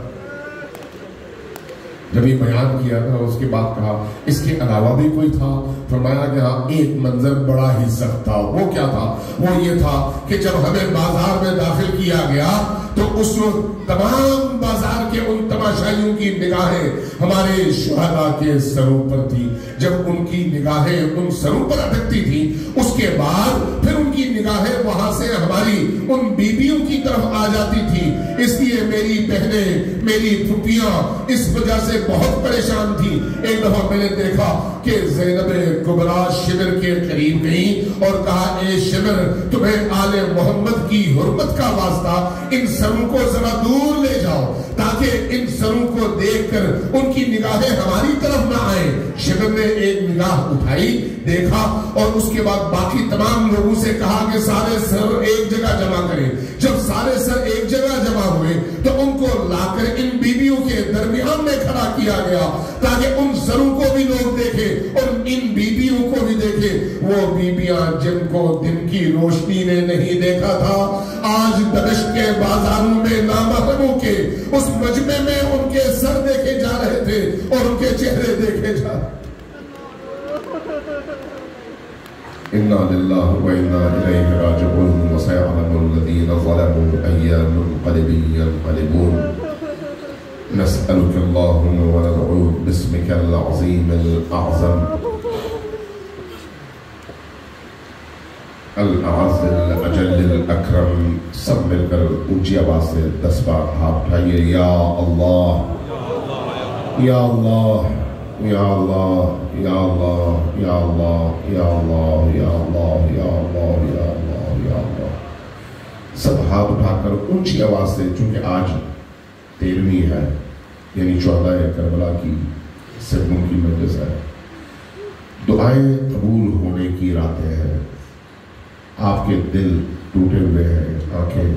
جب یہ بیان کیا تھا اس کے بعد کہا اس کے علاوہ بھی کوئی تھا؟ فرمایا کہ ہاں ایک منظر بڑا ہی سخت تھا۔ وہ کیا تھا؟ وہ یہ تھا کہ جب ہمیں بازار میں داخل کیا گیا تو اس وقت تمام بازار کے ان تماشائیوں کی نگاہیں ہمارے شہداء کے سروں پر تھی۔ جب ان کی نگاہیں ان سروں پر اٹکتی تھی اس کے بعد پھر ان کی نگاہیں وہاں سے ہماری ان بیویوں کی طرف آ جاتی تھی۔ اس لیے میری بہنیں، میری پھوپھیاں اس وجہ سے بہت پریشان تھی۔ ایک دفعہ میں نے دیکھا کہ زینب کبریٰ شمر کے قریب گئی اور کہا اے شمر تمہیں آل محمد کی حرمت کا واسطہ ان سروں کو ذرا دور لے جاؤ تاکہ ان سروں کو دیکھ کر ان کی نگاہیں ہماری طرف نہ آئیں۔ شمر نے ایک نگاہ اٹھائی، دیکھا اور اس کے بعد باقی تمام لوگوں سے کہا کہ سارے سر ایک جگہ جمع کریں۔ جب سارے سر ایک جگہ جمع ہوئے تو ان کو لا کر ان بیویوں کے درمیان میں کھڑا کیا گیا تاکہ ان سروں کو بھی لوگ دیکھیں اور ان بیویوں کو بھی دیکھیں۔ وہ بیویاں جن کو دن کی روشنی نے نہیں دیکھا تھا آج دمشق کے بازاروں میں نامحرموں کے اس مجمع میں ان کے سر دیکھے جا رہے تھے اور ان کے چہرے دیکھے جا رہے۔ اِنَّا لِلَّهِ وَإِنَّا إِلَيْهِ رَاجِعُونَ وَسَيَعْلَمُ الَّذِينَ ظَلَمُوا أَيَّ مُنقَلِبٍ يَنقَلِبُونَ نَسْأَلُكَ اللَّهُمَّ وَنَدْعُوكَ بِاسْمِكَ الْعَظِيمِ الْأَعْظَمِ الْأَعَزِّ الْأَجَلِّ الْأَكْرَمِ۔ سب مل کر اونچی آواز سے 10 بار ہاتھ اٹھائیے، یا اللہ یا اللہ یا اللہ یا اللہ یا اللہ یا اللہ یا اللہ یا اللہ یا اللہ یا اللہ۔ سب ہاتھ اٹھا کر اونچی آواز سے، چونکہ آج 13ویں ہے یعنی شہدائے کربلا کی صدموں کی مجلس ہے، دعائیں قبول ہونے کی راتیں ہیں۔ آپ کے دل ٹوٹے ہوئے ہیں، آنکھیں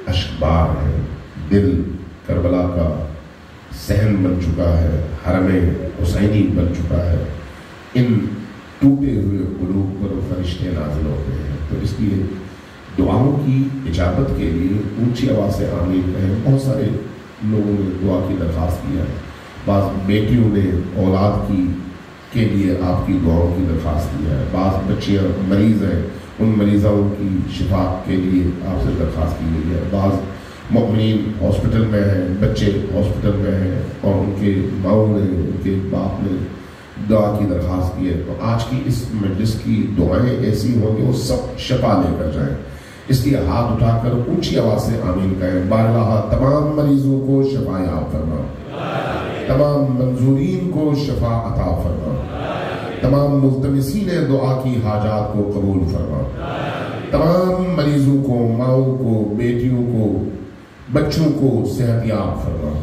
اشکبار ہیں، دل کربلا کا صحن بن چکا ہے، حرم حسینی بن چکا ہے۔ ان ٹوٹے ہوئے قلوب پر فرشتے نازل ہوتے ہیں، تو اس لیے دعاؤں کی اجابت کے لیے اونچی آواز سے آمین کہیں۔ بہت سارے لوگوں نے دعا کی درخواست کی ہے، بعض بیٹیوں نے اولاد کی کے لیے آپ کی دعاؤں کی درخواست کی ہے، بعض بچیاں مریض ہیں ان مریضوں کی شفا کے لیے آپ سے درخواست کی گئی ہے، بعض مومنین ہاسپٹل میں ہیں، بچے ہاسپٹل میں ہیں، اور ان کے ماؤں نے، ان کے باپ نے دعا کی درخواست کی ہے، تو آج کی اس مجلس کی دعائیں ایسی ہوں کہ وہ سب شفا لے کر جائیں. اس لیے ہاتھ اٹھا کر اونچی آواز سے آمین کہیں. بارہا تمام مریضوں کو شفا یاب فرما، تمام منظورین کو شفا عطا فرما، تمام ملتمسین دعا کی حاجات کو قبول فرما، تمام مریضوں کو، ماؤں کو، بیٹیوں کو، بچوں کو صحت یاب فرما.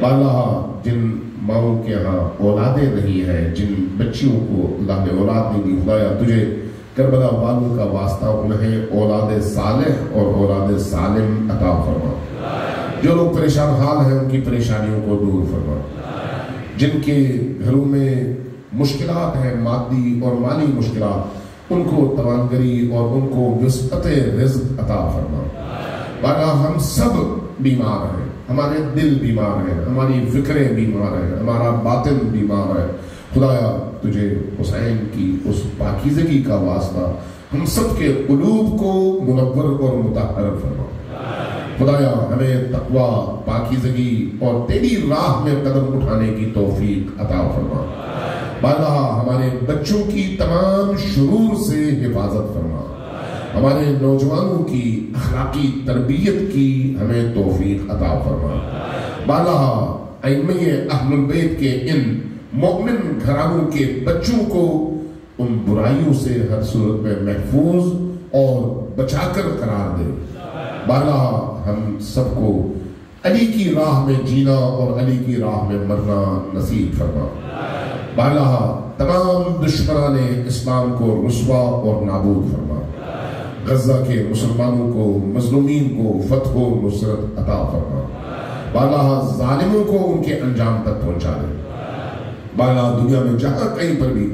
بارہا جن ماؤں کے ہاں اولادیں نہیں ہیں، جن بچیوں کو اللہ نے اولاد نہیں دی، خدایا تجھے کربلا والوں کا واسطہ انہیں اولاد صالح اور اولاد سالم عطا فرما. جو لوگ پریشان حال ہیں ان کی پریشانیوں کو دور فرما. جن کے گھروں میں مشکلات ہیں، مادی اور مالی مشکلات، ان کو توانگری اور ان کو وسعت رزق عطا فرما. باقا ہم سب بیمار ہیں، ہمارے دل بیمار ہیں، ہماری فکریں بیمار ہیں، ہمارا باطن بیمار ہے. خدایا تجھے حسین کی اس پاکیزگی کا واسطہ ہم سب کے قلوب کو منور اور مطہر فرما. خدایا ہمیں تقوی، پاکیزگی اور تیری راہ میں قدم اٹھانے کی توفیق عطا فرما. بالا ہمارے بچوں کی تمام شرور سے حفاظت فرما. ہمارے نوجوانوں کی اخلاقی تربیت کی ہمیں توفیق عطا فرما. بالا ائمہ اہل البیت کے ان مومن گھرانوں کے بچوں کو ان برائیوں سے ہر صورت میں محفوظ اور بچا کر قرار دے. بالا ہم سب کو علی کی راہ میں جینا اور علی کی راہ میں مرنا نصیب فرما. بالا تمام دشمنان اسلام کو رسوا اور نابود فرما. غزہ کے مسلمانوں کو، مظلومین کو فتح و نصرت عطا فرما. بالا ظالموں کو ان کے انجام تک پہنچا دے. بالا دنیا میں جہاں کہیں پر بھی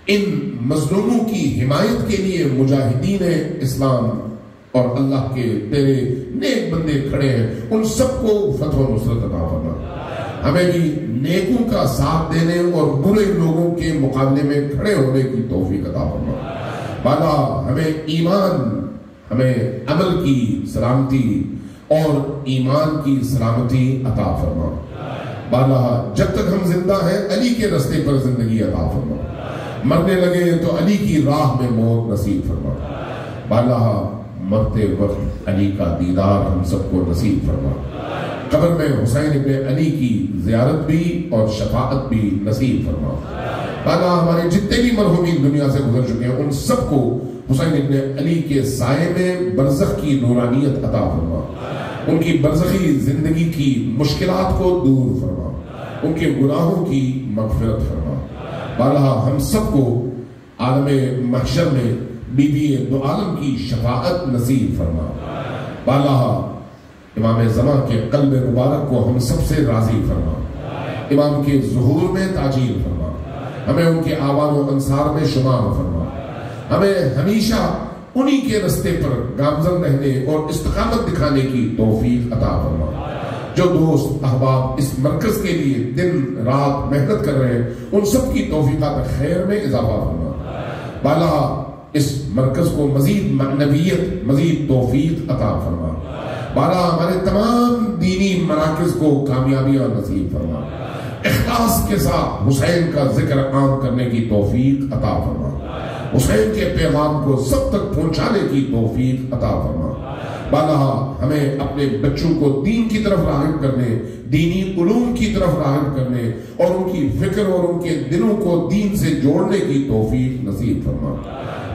ان مظلوموں کی حمایت کے لیے مجاہدین اسلام اور اللہ کے تیرے نیک بندے کھڑے ہیں، ان سب کو فتح و نصرت عطا فرما. ہمیں بھی نیکوں کا ساتھ دینے اور برے لوگوں کے مقابلے میں کھڑے ہونے کی توفیق عطا فرما. بالا ہمیں ایمان، ہمیں عمل کی سلامتی اور ایمان کی سلامتی عطا فرما. بالا جب تک ہم زندہ ہیں علی کے رستے پر زندگی عطا فرما. مرنے لگے تو علی کی راہ میں موت نصیب فرما. بالا مرتے وقت علی کا دیدار ہم سب کو نصیب فرما. قبر میں حسین ابن علی کی زیارت بھی اور شفاعت بھی نصیب فرما. بالا ہمارے جتنے بھی مرحومین دنیا سے گزر چکے ہیں ان سب کو حسین ابن علی کے سائے میں برزخ کی نورانیت عطا فرما. ان کی برزخی زندگی کی مشکلات کو دور فرما. ان کے گناہوں کی مغفرت فرما. بالا ہم سب کو عالم محشر میں بی بی دو عالم کی شفاعت نصیب فرما. بالا امام زمان کے قلب مبارک کو ہم سب سے راضی فرما. امام کے ظہور میں تاجیل فرما. ہمیں ان کے آوان و انصار میں شمار فرما. ہمیں ہمیشہ انہی کے رستے پر گامزن رہنے اور استقامت دکھانے کی توفیق عطا فرما. جو دوست احباب اس مرکز کے لیے دن رات محنت کر رہے ہیں ان سب کی توفیقات خیر میں اضافہ فرما. بالا اس مرکز کو مزید معنویت، مزید توفیق عطا فرما. بالا ہمارے تمام دینی مراکز کو کامیابیاں نصیب فرما. اخلاص کے ساتھ حسین کا ذکر عام کرنے کی توفیق عطا فرما. حسین کے پیغام کو سب تک پہنچانے کی توفیق عطا فرما. بالا ہمیں اپنے بچوں کو دین کی طرف راغب کرنے، دینی علوم کی طرف راغب کرنے اور ان کی فکر اور ان کے دلوں کو دین سے جوڑنے کی توفیق نصیب فرما.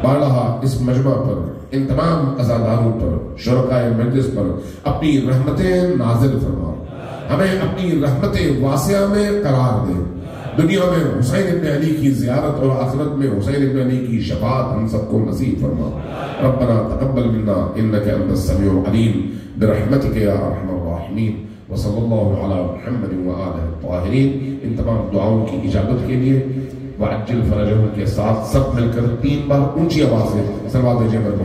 بالا اس مجمع پر، ان تمام عزاداروں پر، شرکائے مجلس پر اپنی رحمتیں نازل فرما. ہمیں اپنی رحمت واسعہ میں قرار دے. دنیا میں حسین ابن علی کی زیارت اور آخرت میں حسین ابن علی کی شفاعت ہم سب کو نصیب فرما. ربنا تقبل منا انك انت السميع العليم برحمتك يا ارحم الراحمين وصلی اللہ علی محمد وآلہ الطاہرین. ان تمام دعاؤں کی اجابت کے لیے وعجل فرجهم کے ساتھ سب مل کر 3 بار اونچی آواز سے صلوات محمد